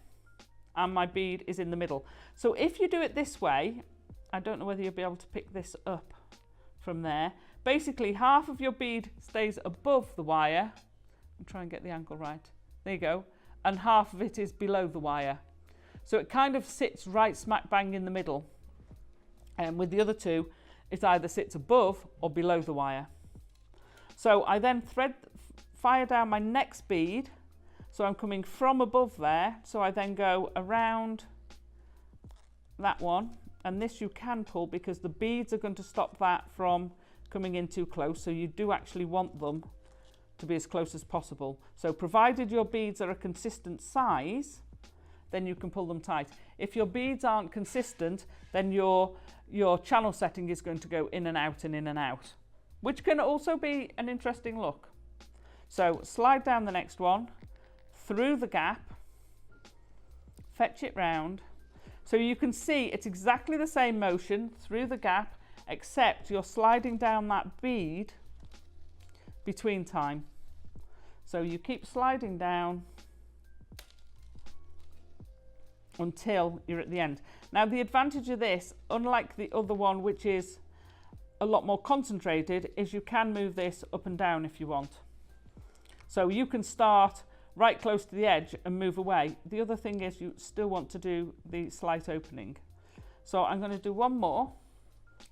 and my bead is in the middle. So if you do it this way, I don't know whether you'll be able to pick this up from there. Basically, half of your bead stays above the wire. I'll try and get the angle right. There you go. And half of it is below the wire. So it kind of sits right smack bang in the middle. And with the other two, it either sits above or below the wire. So I then fire down my next bead. So I'm coming from above there. So I then go around that one. And this you can pull because the beads are going to stop that from coming in too close. So you do actually want them to be as close as possible. So provided your beads are a consistent size, then you can pull them tight. If your beads aren't consistent, then your channel setting is going to go in and out and in and out, which can also be an interesting look. So slide down the next one, through the gap, fetch it round. So you can see it's exactly the same motion through the gap, except you're sliding down that bead between time. So you keep sliding down until you're at the end. Now the advantage of this, unlike the other one which is a lot more concentrated, is you can move this up and down if you want. So you can start right close to the edge and move away. The other thing is you still want to do the slight opening. So I'm going to do one more,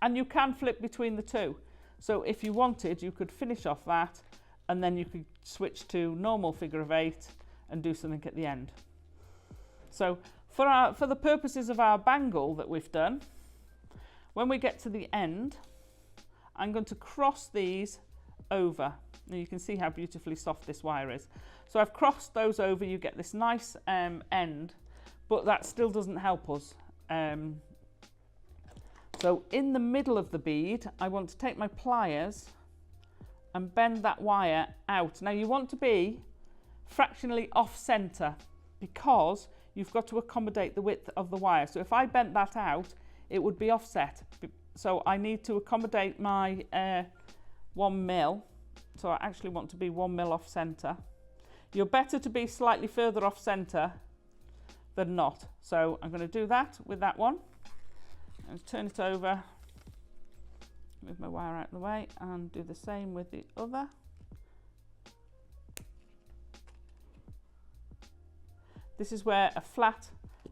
and you can flip between the two. So if you wanted, you could finish off that and then you could switch to normal figure of 8 and do something at the end. So for the purposes of our bangle that we've done, when we get to the end, I'm going to cross these over. Now you can see how beautifully soft this wire is. So I've crossed those over, you get this nice end, but that still doesn't help us. So in the middle of the bead, I want to take my pliers and bend that wire out. Now you want to be fractionally off center because you've got to accommodate the width of the wire. So if I bent that out, it would be offset. So I need to accommodate my 1 mil. So I actually want to be 1 mil off center. You're better to be slightly further off center than not. So I'm going to do that with that one. And turn it over, move my wire out of the way, and do the same with the other. This is where a flat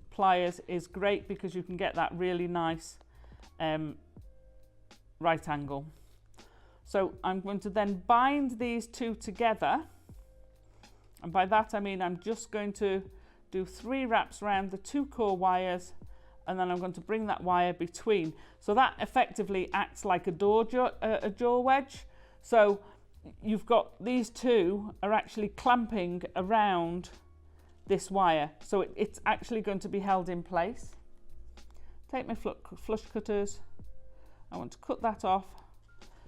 pliers is great because you can get that really nice right angle. So I'm going to then bind these two together, and by that I mean I'm just going to do 3 wraps around the 2 core wires, and then I'm going to bring that wire between. So that effectively acts like a jaw wedge. So you've got these two are actually clamping around this wire, so it's actually going to be held in place. Take my flush cutters. I want to cut that off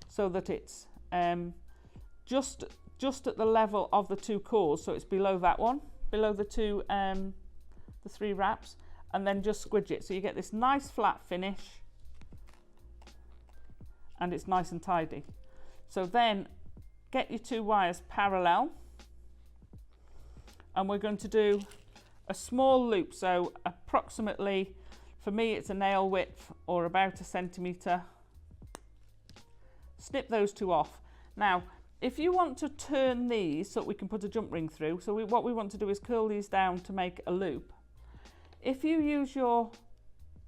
so that it's just at the level of the two cores, so it's below that one, below the two the 3 wraps, and then just squidge it so you get this nice flat finish and it's nice and tidy. So then get your 2 wires parallel, and we're going to do a small loop, so approximately, for me it's a nail width or about 1 centimetre. Snip those 2 off. Now if you want to turn these so that we can put a jump ring through, so what we want to do is curl these down to make a loop. If you use your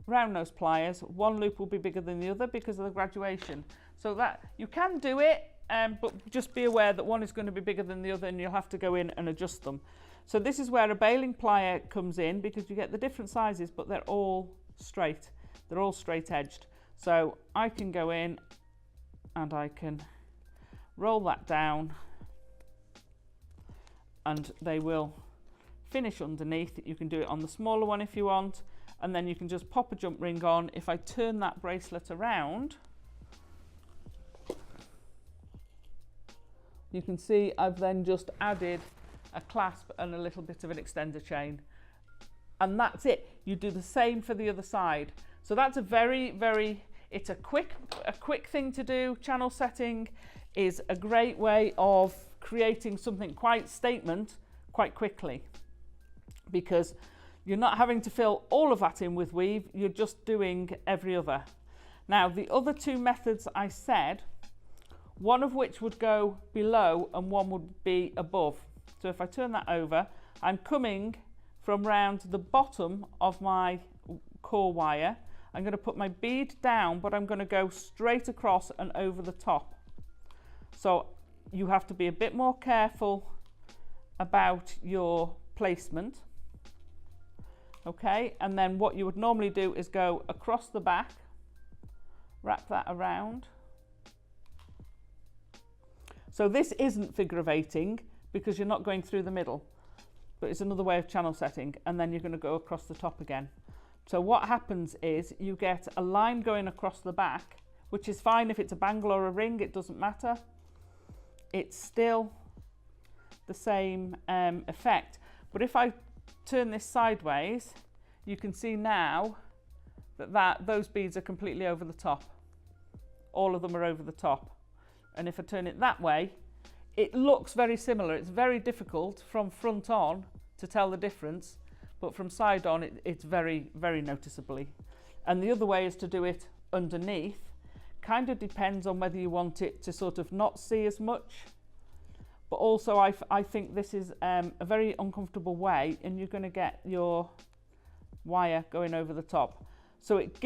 round nose pliers, one loop will be bigger than the other because of the graduation. So that you can do it, but just be aware that one is going to be bigger than the other and you'll have to go in and adjust them. So this is where a baling plier comes in, because you get the different sizes, but they're all straight. They're all straight edged. So I can go in and I can roll that down and they will finish underneath. You can do it on the smaller one if you want, and then you can just pop a jump ring on. If I turn that bracelet around, you can see I've then just added a clasp and a little bit of an extender chain, and that's it. You do the same for the other side. So that's a it's a quick thing to do. Channel setting is a great way of creating something quite statement quite quickly, because you're not having to fill all of that in with weave, you're just doing every other. Now the other 2 methods I said, one of which would go below and one would be above. So if I turn that over, I'm coming from round the bottom of my core wire. I'm going to put my bead down, but I'm going to go straight across and over the top. So you have to be a bit more careful about your placement. Okay, and then what you would normally do is go across the back, wrap that around. So this isn't figure of 8ing because you're not going through the middle, but it's another way of channel setting, and then you're going to go across the top again. So what happens is you get a line going across the back, which is fine if it's a bangle or a ring, it doesn't matter. It's still the same effect. But if I turn this sideways, you can see now that those beads are completely over the top. All of them are over the top. And if I turn it that way, it looks very similar. It's very difficult from front on to tell the difference, but from side on it's very noticeably. And the other way is to do it underneath. Kind of depends on whether you want it to sort of not see as much, but also I think this is a very uncomfortable way, and you're going to get your wire going over the top. So it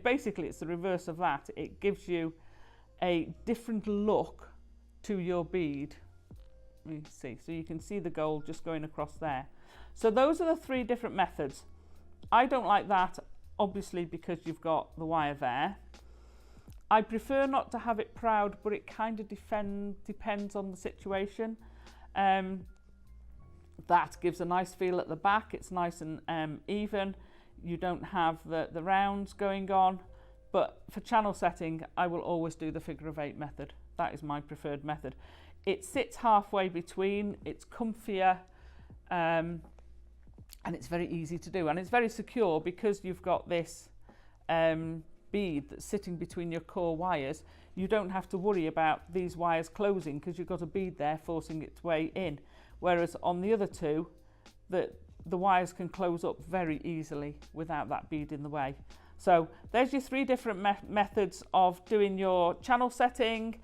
basically it's the reverse of that. It gives you a different look to your bead. Let me see, so you can see the gold just going across there. So those are the 3 different methods. I don't like that, obviously, because you've got the wire there. I prefer not to have it proud, but it kind of depends on the situation. That gives a nice feel at the back. It's nice and even. You don't have the rounds going on. But for channel setting, I will always do the figure of 8 method. That is my preferred method. It sits halfway between, it's comfier, and it's very easy to do. And it's very secure because you've got this bead that's sitting between your core wires. You don't have to worry about these wires closing because you've got a bead there forcing its way in. Whereas on the other 2, the wires can close up very easily without that bead in the way. So there's your 3 different methods of doing your channel setting,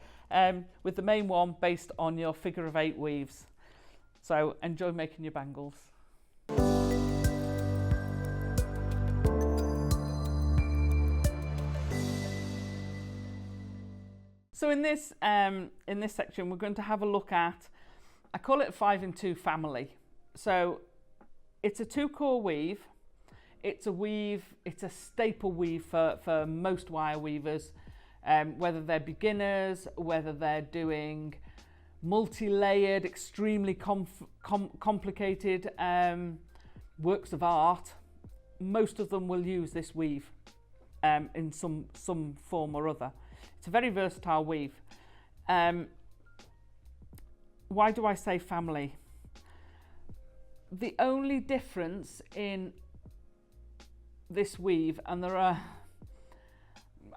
with the main one based on your figure of 8 weaves. So enjoy making your bangles. So in this section, we're going to have a look at, I call it a 5 in 2 family. So it's a 2-core weave. It's a weave, it's a staple weave for most wire weavers, whether they're beginners, whether they're doing multi-layered, extremely complicated works of art, most of them will use this weave in some form or other. It's a very versatile weave. Why do I say family? The only difference in this weave, and there are,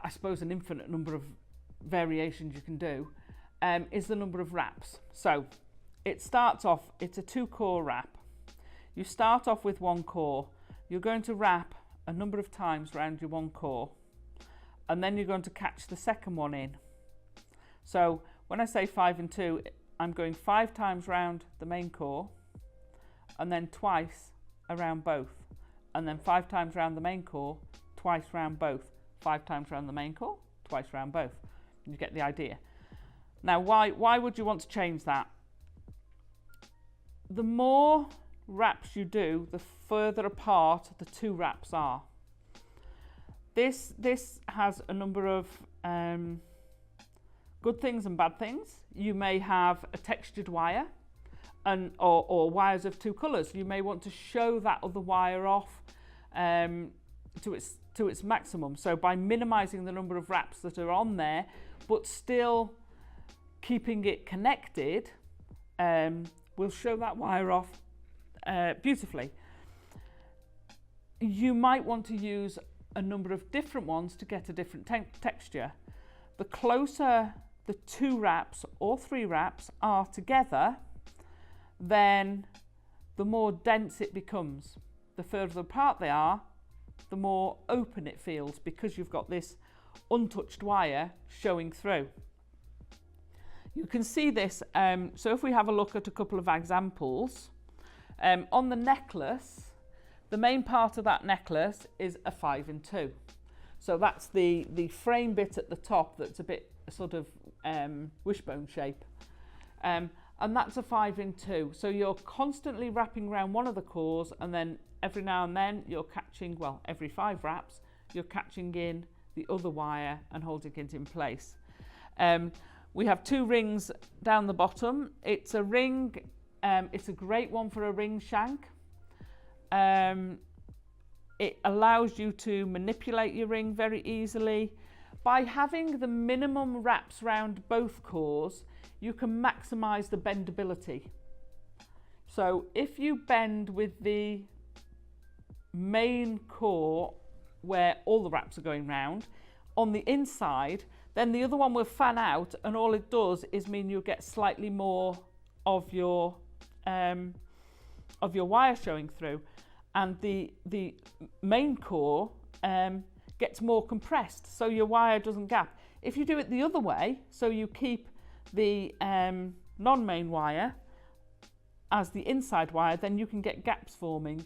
I suppose, an infinite number of variations you can do, is the number of wraps. So it starts off, it's a 2-core wrap. You start off with 1 core. You're going to wrap a number of times around your 1 core, and then you're going to catch the second one in. So when I say 5 and 2, I'm going 5 times round the main core, and then twice around both, and then 5 times round the main core, twice round both, 5 times round the main core, twice round both. You get the idea. Now, why would you want to change that? The more wraps you do, the further apart the 2 wraps are. This has a number of good things and bad things. You may have a textured wire, or wires of 2 colours. You may want to show that other wire off to its maximum. So by minimising the number of wraps that are on there, but still keeping it connected, we'll show that wire off beautifully. You might want to use a number of different ones to get a different texture. The closer the 2 wraps or 3 wraps are together, then the more dense it becomes. The further apart they are, the more open it feels, because you've got this untouched wire showing through. You can see this, so if we have a look at a couple of examples, on the necklace, the main part of that necklace is a 5 and 2. So that's the frame bit at the top that's a bit sort of wishbone shape. And that's a 5 and 2. So you're constantly wrapping around one of the cores, and then every now and then you're catching, well, every 5 wraps, you're catching in the other wire and holding it in place. We have 2 rings down the bottom. It's a ring, it's a great one for a ring shank. It allows you to manipulate your ring very easily. By having the minimum wraps round both cores, you can maximise the bendability. So if you bend with the main core where all the wraps are going round, on the inside, then the other one will fan out, and all it does is mean you'll get slightly more of your wire showing through, and the main core gets more compressed, so your wire doesn't gap. If you do it the other way, so you keep the non-main wire as the inside wire, then you can get gaps forming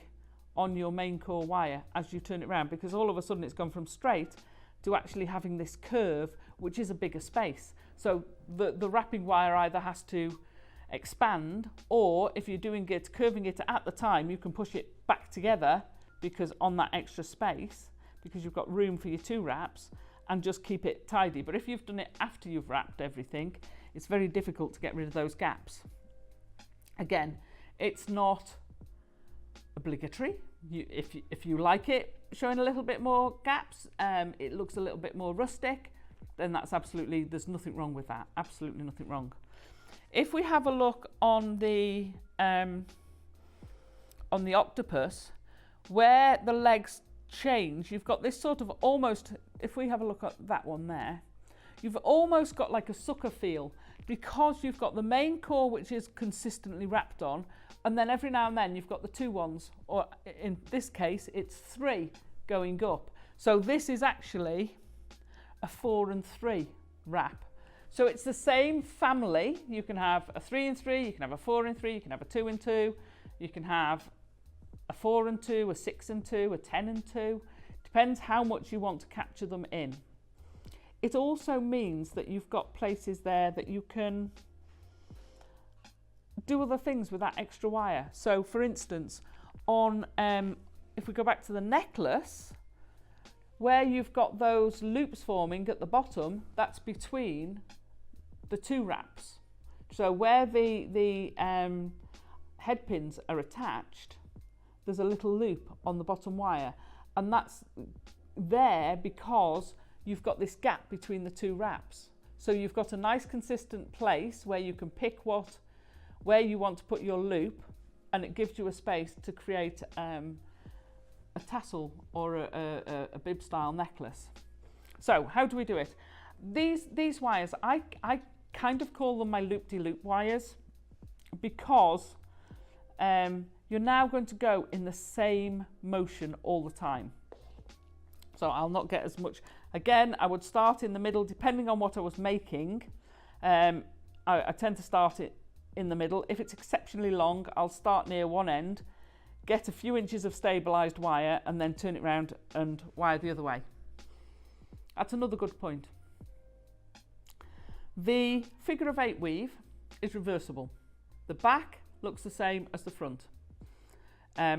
on your main core wire as you turn it around, because all of a sudden it's gone from straight to actually having this curve, which is a bigger space. So the wrapping wire either has to expand, or if you're doing it, curving it at the time, you can push it back together, because on that extra space, because you've got room for your 2 wraps, and just keep it tidy. But if you've done it after you've wrapped everything, it's very difficult to get rid of those gaps. Again, it's not obligatory. If you like it showing a little bit more gaps, it looks a little bit more rustic, then that's absolutely, there's nothing wrong with that. Absolutely nothing wrong. If we have a look on the octopus, where the legs change, you've got this sort of almost, if we have a look at that one there, you've almost got like a sucker feel, because you've got the main core which is consistently wrapped on, and then every now and then you've got the 2 ones, or in this case it's 3 going up. So this is actually a 4 and 3 wrap. So it's the same family. You can have a 3 and 3, you can have a 4 and 3, you can have a 2 and 2, you can have a 4 and 2, a 6 and 2, a 10 and 2. Depends how much you want to capture them in. It also means that you've got places there that you can do other things with that extra wire. So for instance, on if we go back to the necklace, where you've got those loops forming at the bottom, that's between the 2 wraps. So where the head pins are attached, there's a little loop on the bottom wire, and that's there because you've got this gap between the two wraps. So you've got a nice consistent place where you can pick where you want to put your loop, and it gives you a space to create a tassel or a bib style necklace. So how do we do it? These wires, I kind of call them my loop-de-loop wires, because you're now going to go in the same motion all the time. So I'll not get as much. Again, I would start in the middle depending on what I was making. I tend to start it in the middle. If it's exceptionally long, I'll start near one end, get a few inches of stabilised wire, and then turn it round and wire the other way. That's another good point. The figure of 8 weave is reversible. The back looks the same as the front,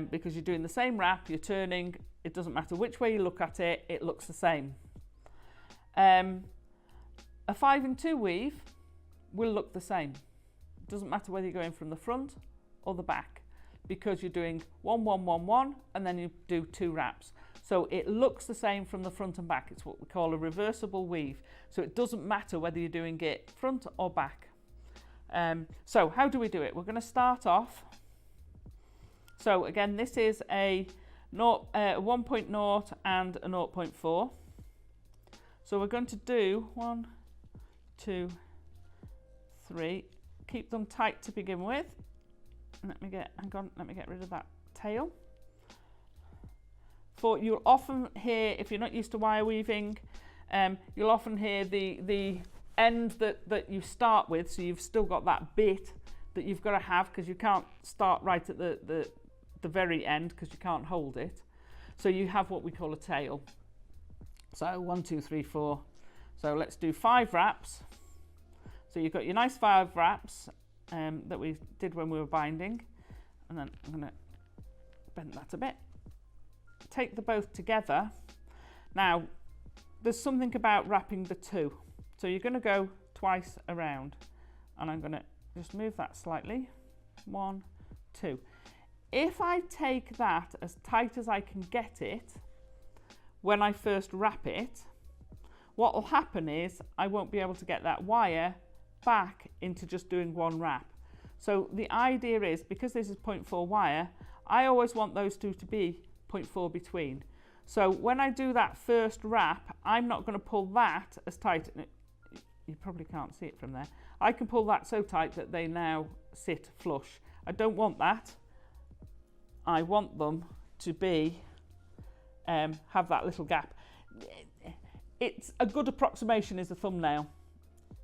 because you're doing the same wrap, you're turning, it doesn't matter which way you look at it, it looks the same. A 5 in 2 weave will look the same. It doesn't matter whether you're going from the front or the back, because you're doing 1, 1, 1, 1, and then you do 2 wraps. So it looks the same from the front and back. It's what we call a reversible weave. So it doesn't matter whether you're doing it front or back. So how do we do it? We're going to start off. So again, this is a 1.0 and a 0.4. So we're going to do 1, 2, 3. Keep them tight to begin with. Let me get rid of that tail. You'll often hear, if you're not used to wire weaving, you'll often hear the end that you start with, so you've still got that bit that you've got to have, because you can't start right at the very end because you can't hold it. So you have what we call a tail. So 1, 2, 3, 4. So let's do 5 wraps. So you've got your nice 5 wraps that we did when we were binding, and then I'm going to bend that a bit. Take the both together. Now there's something about wrapping the 2, so you're going to go twice around, and I'm going to just move that slightly. 1, 2. If I take that as tight as I can get it when I first wrap it, what will happen is I won't be able to get that wire back into just doing 1 wrap. So the idea is, because this is 0.4 wire, I always want those 2 to be 0.4 between. So when I do that first wrap, I'm not going to pull that as tight. You probably can't see it from there. I can pull that so tight that they now sit flush. I don't want that. I want them to be have that little gap. It's a good approximation is a thumbnail.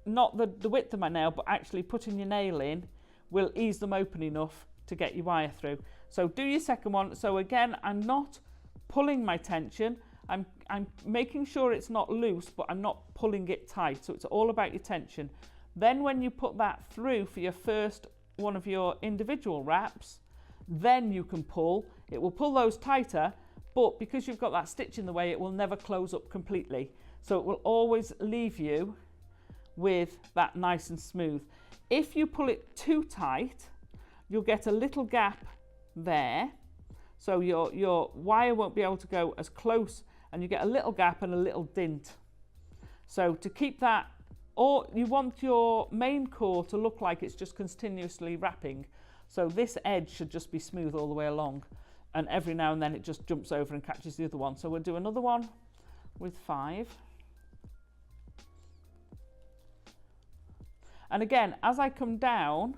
Not the width of my nail, but actually putting your nail in will ease them open enough to get your wire through. So do your second one. So again, I'm not pulling my tension. I'm making sure it's not loose, but I'm not pulling it tight. So it's all about your tension. Then when you put that through for your first one of your individual wraps, then you can pull. It will pull those tighter, but because you've got that stitch in the way, it will never close up completely. So it will always leave you with that nice and smooth. If you pull it too tight, you'll get a little gap there. So your wire won't be able to go as close, and you get a little gap and a little dint. So to keep that, or you want your main core to look like it's just continuously wrapping. So this edge should just be smooth all the way along, and every now and then it just jumps over and catches the other one. So we'll do another one with 5. And again, as I come down,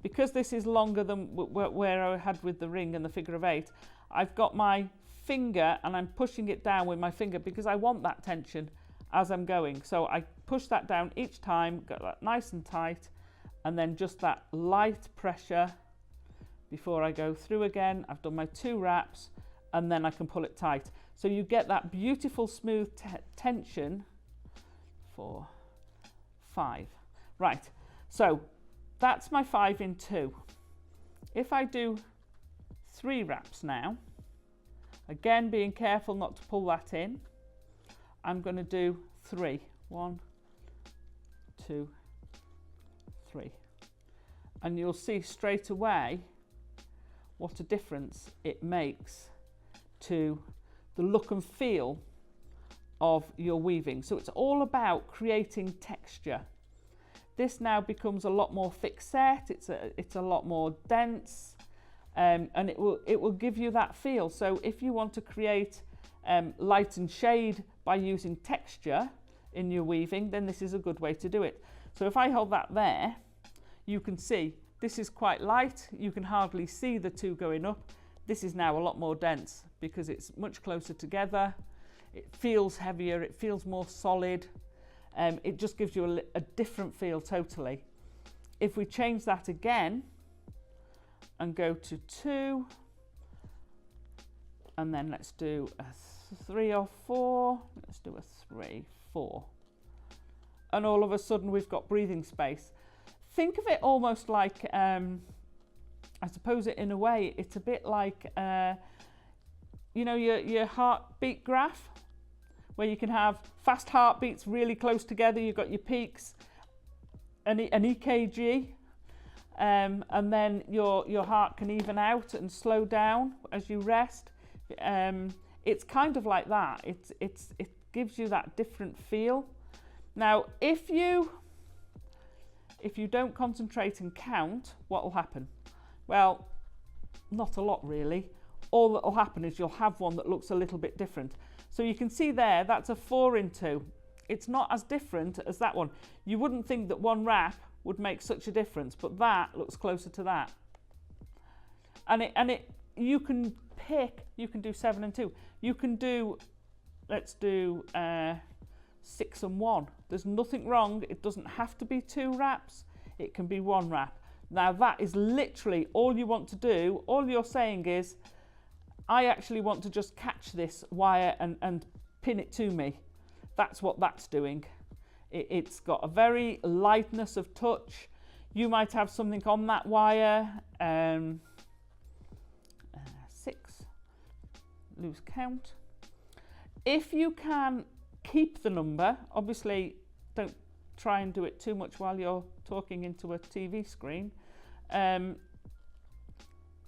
because this is longer than where I had with the ring and the figure of 8, I've got my finger and I'm pushing it down with my finger because I want that tension as I'm going. So I push that down each time, got that nice and tight, and then just that light pressure before I go through again. I've done my 2 wraps, and then I can pull it tight. So you get that beautiful smooth tension. 4, 5. Right, so that's my 5 in 2. If I do 3 wraps now, again being careful not to pull that in, I'm going to do 3. 1, 2, 3. and you'll see straight away what a difference it makes to the look and feel of your weaving. So it's all about creating texture. This now becomes a lot more thick set, it's a lot more dense, and it will give you that feel. So if you want to create light and shade by using texture in your weaving, then this is a good way to do it. So if I hold that there, you can see this is quite light, you can hardly see the two going up. This is now a lot more dense because it's much closer together, it feels heavier, it feels more solid. It just gives you a different feel totally. If we change that again and go to 2, and then let's do a 3 or 4, let's do a 3, 4. And all of a sudden we've got breathing space. Think of it almost like, I suppose it in a way, it's a bit like, you know, your heartbeat graph, where you can have fast heartbeats really close together, you've got your peaks, an EKG, and then your heart can even out and slow down as you rest. It's kind of like that. It gives you that different feel. Now, if you don't concentrate and count, what will happen? Well, not a lot really. All that will happen is you'll have one that looks a little bit different. So you can see there, that's a 4 in 2. It's not as different as that one. You wouldn't think that one wrap would make such a difference, but that looks closer to that. And you can pick, you can do 7 and 2. You can do, let's do 6 and 1. There's nothing wrong. It doesn't have to be 2 wraps. It can be 1 wrap. Now that is literally all you want to do. All you're saying is, I actually want to just catch this wire and pin it to me. That's what that's doing. It's got a very lightness of touch. You might have something on that wire, 6, lose count. If you can keep the number, obviously don't try and do it too much while you're talking into a TV screen.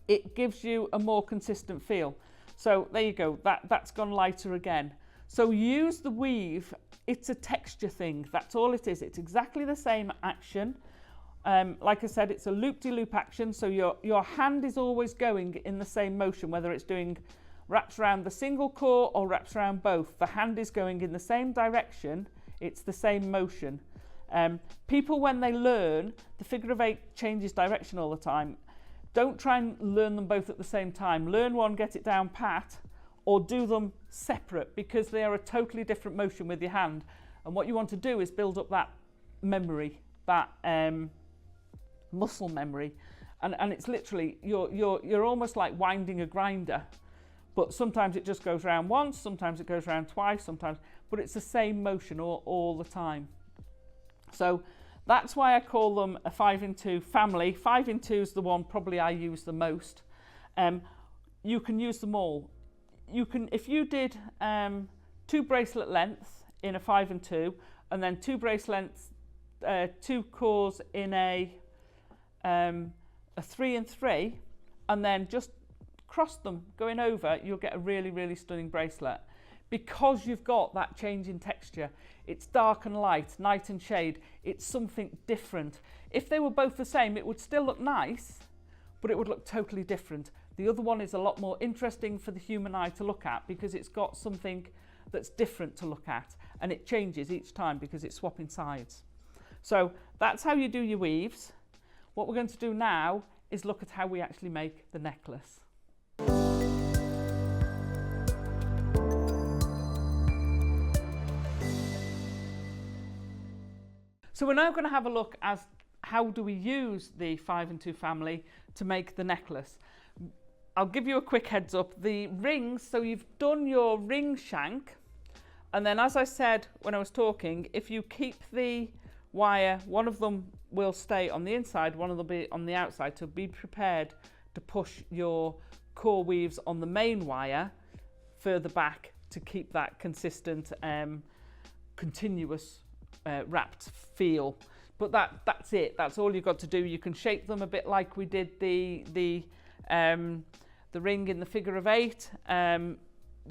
It gives you a more consistent feel. So there you go, that's gone lighter again. So use the weave, it's a texture thing, that's all it is. It's exactly the same action. Like I said, it's a loop-de-loop action, so your hand is always going in the same motion, whether it's doing wraps around the single core or wraps around both. The hand is going in the same direction, it's the same motion. People, when they learn, the figure of 8 changes direction all the time. Don't try and learn them both at the same time. Learn one, get it down pat, or do them separate, because they are a totally different motion with your hand. And what you want to do is build up that memory, that muscle memory. And it's literally, you're almost like winding a grinder. But sometimes it just goes around once, sometimes it goes around twice, sometimes, but it's the same motion all the time. So that's why I call them a 5 in 2 family. 5 in 2 is the one probably I use the most. You can use them all. You can, if you did 2 bracelet lengths in a 5 in 2, and then 2 bracelets, 2 cores in a 3 in 3, and then just cross them going over, you'll get a really, really stunning bracelet. Because you've got that change in texture, it's dark and light, night and shade, it's something different. If they were both the same, it would still look nice, but it would look totally different. The other one is a lot more interesting for the human eye to look at because it's got something that's different to look at, and it changes each time because it's swapping sides. So that's how you do your weaves. What we're going to do now is look at how we actually make the necklace. So we're now going to have a look at how do we use the 5 in 2 family to make the necklace. I'll give you a quick heads up. The rings, so you've done your ring shank, and then as I said when I was talking, if you keep the wire, one of them will stay on the inside, one of them will be on the outside, so be prepared to push your core weaves on the main wire further back to keep that consistent, continuous wrapped feel. But that's it. That's all you've got to do. You can shape them a bit like we did the ring in the figure of 8.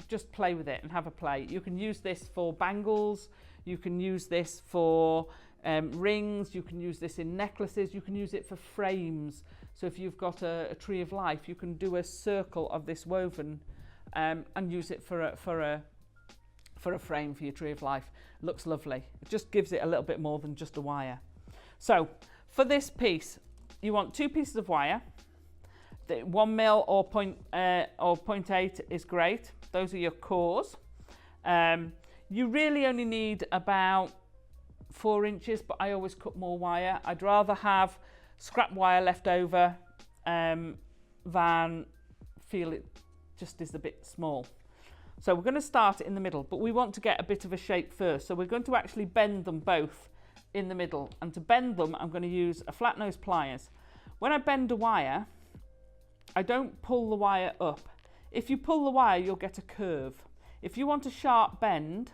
Just play with it and have a play. You can use this for bangles. You can use this for rings. You can use this in necklaces. You can use it for frames. So if you've got a tree of life, you can do a circle of this woven and use it for a frame for your tree of life. It looks lovely. It just gives it a little bit more than just a wire. So for this piece, you want 2 pieces of wire. The 1 mil or 0.8 is great. Those are your cores. You really only need about 4 inches, but I always cut more wire. I'd rather have scrap wire left over than feel it just is a bit small. So we're going to start in the middle, but we want to get a bit of a shape first. So we're going to actually bend them both in the middle, and to bend them I'm going to use a flat nose pliers. When I bend a wire, I don't pull the wire up. If you pull the wire, you'll get a curve. If you want a sharp bend,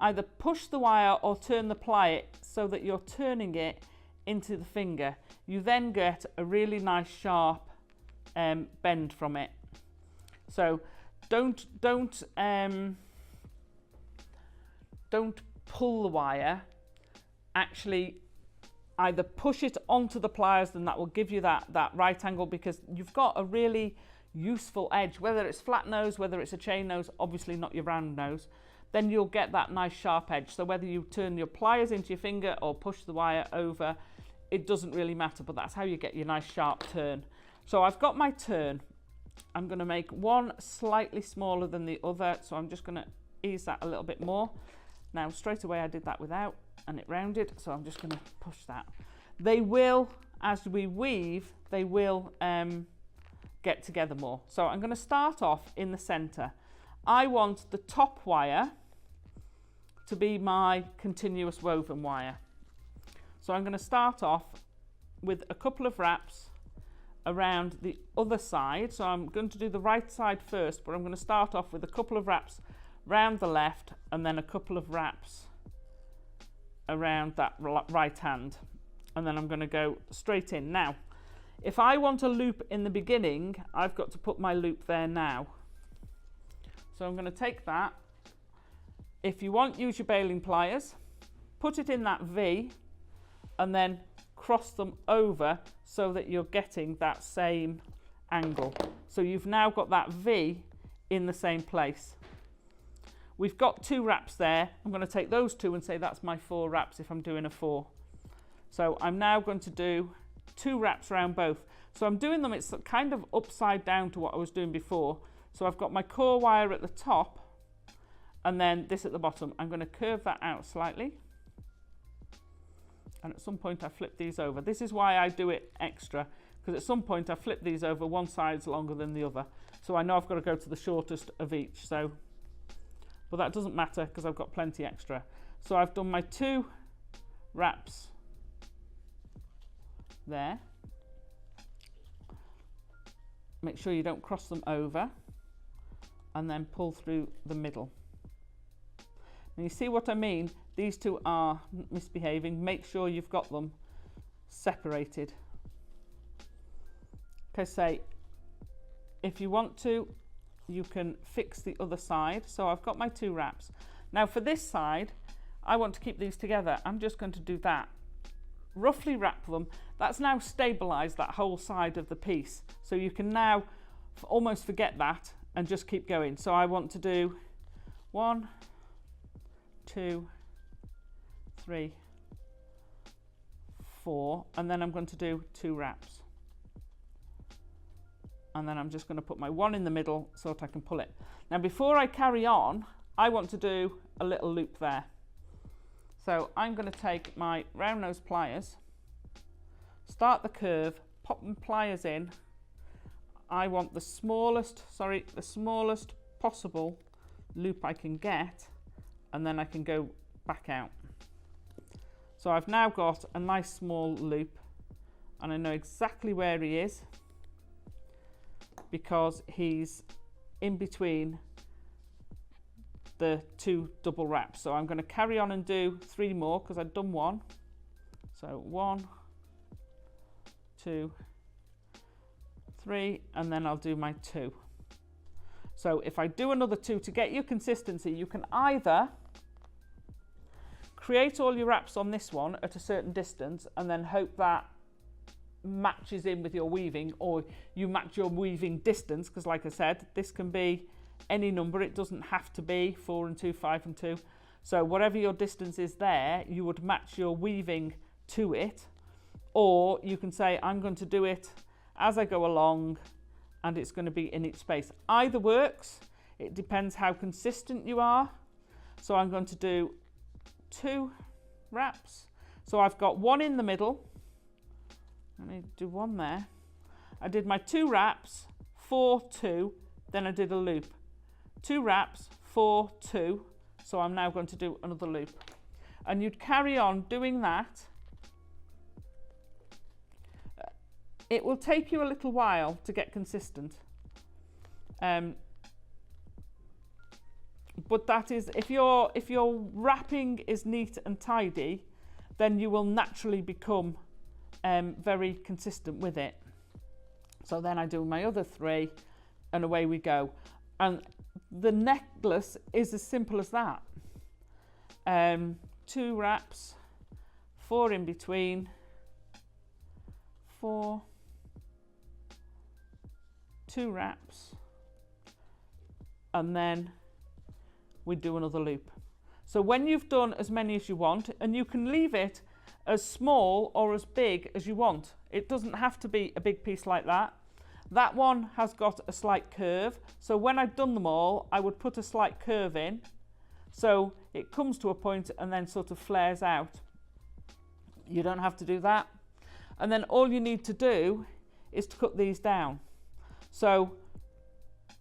either push the wire or turn the plier so that you're turning it into the finger. You then get a really nice sharp bend from it. So don't pull the wire. Actually, either push it onto the pliers, and that will give you that right angle, because you've got a really useful edge, whether it's flat nose, whether it's a chain nose, obviously not your round nose, then you'll get that nice sharp edge. So whether you turn your pliers into your finger or push the wire over, it doesn't really matter, but that's how you get your nice sharp turn. So I've got my turn. I'm going to make one slightly smaller than the other, so I'm just going to ease that a little bit more. Now straight away I did that without, and it rounded, so I'm just going to push that. They will, as we weave, they will get together more. So I'm going to start off in the center. I want the top wire to be my continuous woven wire. So I'm going to start off with a couple of wraps around the other side. So I'm going to do the right side first, but I'm going to start off with a couple of wraps round the left, and then a couple of wraps around that right hand, and then I'm going to go straight in. Now if I want a loop in the beginning, I've got to put my loop there now. So I'm going to take that. If you want, use your baling pliers, put it in that V, and then cross them over so that you're getting that same angle. So you've now got that V in the same place. We've got 2 wraps there. I'm going to take those 2 and say that's my 4 wraps if I'm doing a 4. So I'm now going to do 2 wraps around both. So I'm doing them, it's kind of upside down to what I was doing before. So I've got my core wire at the top and then this at the bottom. I'm going to curve that out slightly. And at some point I flip these over. This is why I do it extra, because at some point I flip these over, one side's longer than the other. So I know I've got to go to the shortest of each. But that doesn't matter because I've got plenty extra. So I've done my 2 wraps there. Make sure you don't cross them over, and then pull through the middle. And you see what I mean? These 2 are misbehaving. Make sure you've got them separated. Okay, say if you want to, you can fix the other side. So I've got my 2 wraps. Now for this side, I want to keep these together. I'm just going to do that. Roughly wrap them. That's now stabilized that whole side of the piece. So you can now almost forget that and just keep going. So I want to do 1, 2, 3, 4, and then I'm going to do 2 wraps. And then I'm just going to put my 1 in the middle so that I can pull it. Now before I carry on, I want to do a little loop there. So I'm going to take my round nose pliers, start the curve, pop my pliers in. I want the smallest possible loop I can get, and then I can go back out. So I've now got a nice small loop, and I know exactly where he is because he's in between the 2 double wraps. So I'm going to carry on and do 3 more because I've done 1. So 1, 2, 3, and then I'll do my 2. So if I do another 2, to get your consistency, you can either create all your wraps on this one at a certain distance and then hope that matches in with your weaving, or you match your weaving distance, because like I said, this can be any number. It doesn't have to be 4 and 2, 5 and 2. So whatever your distance is there, you would match your weaving to it. Or you can say, I'm going to do it as I go along, and it's going to be in each space. Either works. It depends how consistent you are. So I'm going to do 2 wraps. So I've got 1 in the middle. Let me do 1 there. I did my 2 wraps, 4, 2, then I did a loop. 2 wraps, 4, 2. So I'm now going to do another loop. And you'd carry on doing that. It will take you a little while to get consistent. But that is, if your wrapping is neat and tidy, then you will naturally become very consistent with it. So then I do my other 3 and away we go. And the necklace is as simple as that. 2 wraps, 4 in between, 4, 2 wraps, and then we do another loop. So when you've done as many as you want, and you can leave it as small or as big as you want. It doesn't have to be a big piece like that. That one has got a slight curve. So when I've done them all, I would put a slight curve in. So it comes to a point and then sort of flares out. You don't have to do that. And then all you need to do is to cut these down. So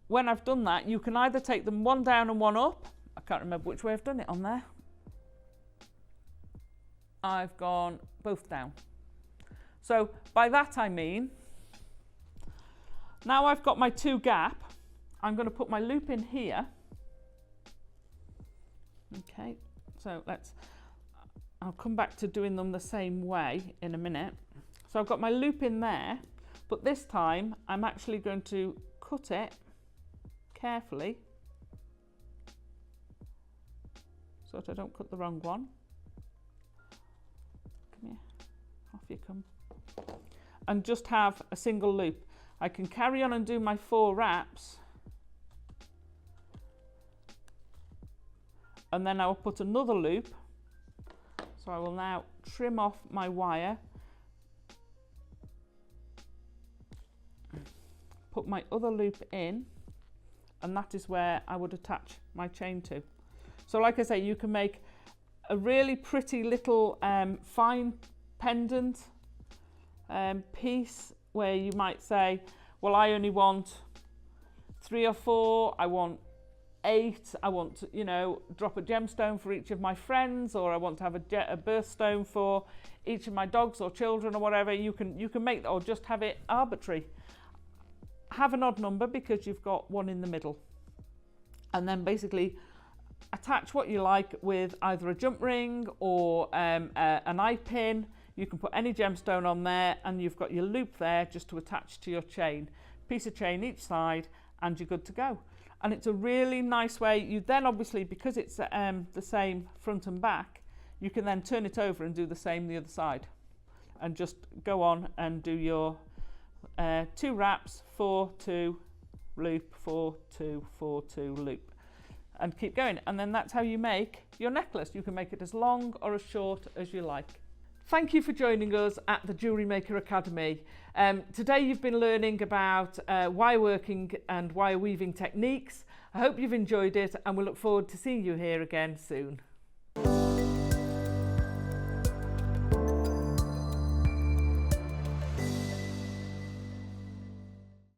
when I've done that, you can either take them 1 down and 1 up. I can't remember which way I've done it on there. I've gone both down. So by that I mean, now I've got my 2 gap, I'm going to put my loop in here. Okay, so I'll come back to doing them the same way in a minute. So I've got my loop in there, but this time I'm actually going to cut it carefully so that I don't cut the wrong one. Come here, off you come. And just have a single loop. I can carry on and do my 4 wraps, and then I will put another loop. So I will now trim off my wire, put my other loop in, and that is where I would attach my chain to. So like I say, you can make a really pretty little fine pendant piece where you might say, well, I only want 3 or 4, I want 8, I want to, you know, drop a gemstone for each of my friends, or I want to have a birthstone for each of my dogs or children or whatever. You can make that, or just have it arbitrary. Have an odd number because you've got 1 in the middle. And then basically attach what you like with either a jump ring or an eye pin. You can put any gemstone on there, and you've got your loop there just to attach to your chain. Piece of chain each side, and you're good to go. And it's a really nice way. You then obviously, because it's the same front and back, you can then turn it over and do the same the other side, and just go on and do your 2 wraps, 4, 2, loop, 4, 2, 4, 2, loop, and keep going. And then that's how you make your necklace. You can make it as long or as short as you like. Thank you for joining us at the Jewellery Maker Academy. Today you've been learning about wire working and wire weaving techniques. I hope you've enjoyed it, and we look forward to seeing you here again soon.